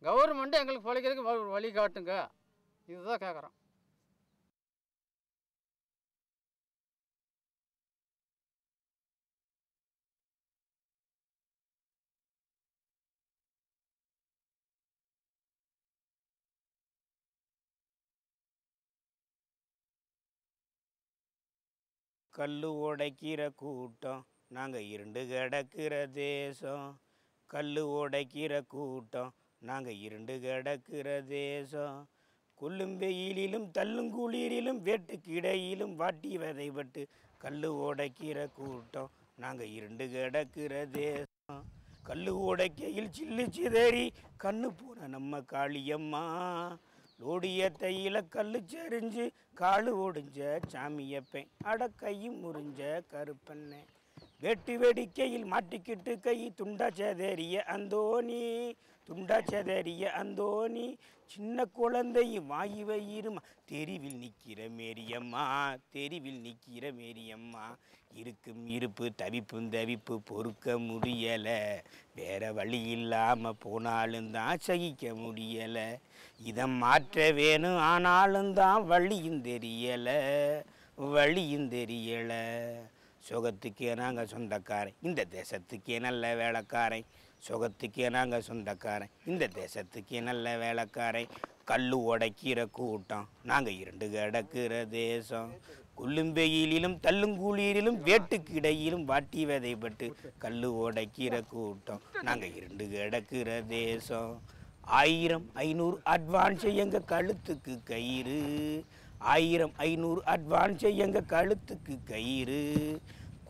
Speaker 8: கவர்மெண்ட்டு எங்களுக்கு பிழைக்கிறதுக்கு வழி காட்டுங்க, இதுதான் கேட்குறோம்.
Speaker 17: கல் உடைக்கிற கூட்டம் நாங்கள் இருண்டு கிடக்கிற தேசம், கல் உடைக்கிற கூட்டம் நாங்கள் இருண்டு கிடக்கிற தேசம், கொல்லும் வெயிலிலும் தள்ளுங்குளிரிலும் வேட்டுக்கிடையிலும் வாட்டி விதைப்பட்டு கல் உடைக்கிற கூட்டம் நாங்கள் இருண்டு கிடக்கிற தேசம், கல் உடைக்கையில் சில்லு சிதறி கண்ணு போன நம்ம காளியம்மா, லோடிய தையில கல்லு செறிஞ்சு காலு ஒடிஞ்ச சாமியப்பேன் அட கையும் முறிஞ்ச கருப்பண்ணே, வெட்டு வெடிக்கையில் மாட்டிக்கிட்டு கை துண்டா செதறிய அந்தோனி, துண்டா செதறிய அந்தோனி, சின்ன குழந்தையும் வாயு வயிறுமா தெருவில் நிற்கிற மேரியம்மா, தெருவில் நிற்கிற மேரியம்மா, இருக்கும் இருப்பு தவிப்பும் தவிப்பு பொறுக்க முடியலை, வேற வழி இல்லாமல் போனாலும் தான் சகிக்க முடியலை, இதை மாற்ற வேணும் ஆனாலும் தான் வழியும் தெரியலை, வழியும் தெரியலை, சுகத்துக்கே நாங்கள் சொந்தக்காரன் இந்த தேசத்துக்கே நல்ல வேலைக்காரன், சுகத்துக்கே நாங்கள் சொந்தக்காரன் இந்த தேசத்துக்கே நல்ல வேலைக்காரன், கல் உடைக்கிற கூட்டம் நாங்கள் இருண்டு கிடக்கிற தேசம், கொல்லும் வெயிலிலும் தள்ளுங்குளிரிலும் வேட்டுக்கிடையிலும் வாட்டி விதைப்பட்டு கல் உடைக்கிற கூட்டம் நாங்கள் இருண்டு கிடக்கிற தேசம், 1000 500 அட்வான்ஸ் எங்கள் கழுத்துக்கு கயிறு, 1000 500 அட்வான்ஸ் எங்கள் கழுத்துக்கு கயிறு,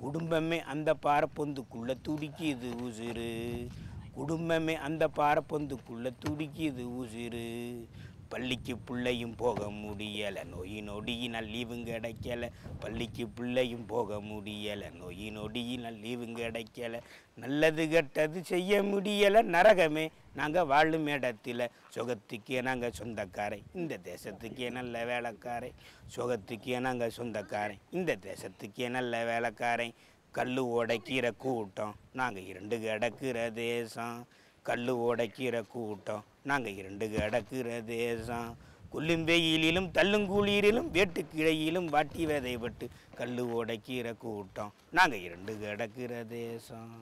Speaker 17: குடும்பமே அந்த பாறைப்பொந்துக்குள்ளே துடிக்குது உசுறு, குடும்பமே அந்த பாறைப்பொந்துக்குள்ளே துடிக்குது உசுறு, பள்ளிக்கு பிள்ளையும் போக முடியலை, நோய் நொடியினால் லீவும் கிடைக்கலை, பள்ளிக்கு பிள்ளையும் போக முடியலை, நோய் நொடியினால் லீவும் கிடைக்கலை, நல்லது கெட்டது செய்ய முடியலை, நரகமே நாங்கள் வாழும் இடத்துல, சுகத்துக்கே நாங்கள் சொந்தக்காரை இந்த தேசத்துக்கே நல்ல வேலைக்காரை, சுகத்துக்கே நாங்கள் சொந்தக்காரை இந்த தேசத்துக்கே நல்ல வேலைக்காரை, கல் உடைக்கிற கூட்டம் நாங்கள் இருண்டு கிடக்கிற தேசம், கல் உடைக்கிற கூட்டம் நாங்கள் இருண்டு கிடக்கிற தேசம், கொல்லும் வெயிலிலும் தள்ளுங்குளிரிலும் வேட்டுக்கிடையிலும் வாட்டி விதைப்பட்டு கல் உடைக்கிற கூட்டம் நாங்கள் இருண்டு கிடக்கிற தேசம்.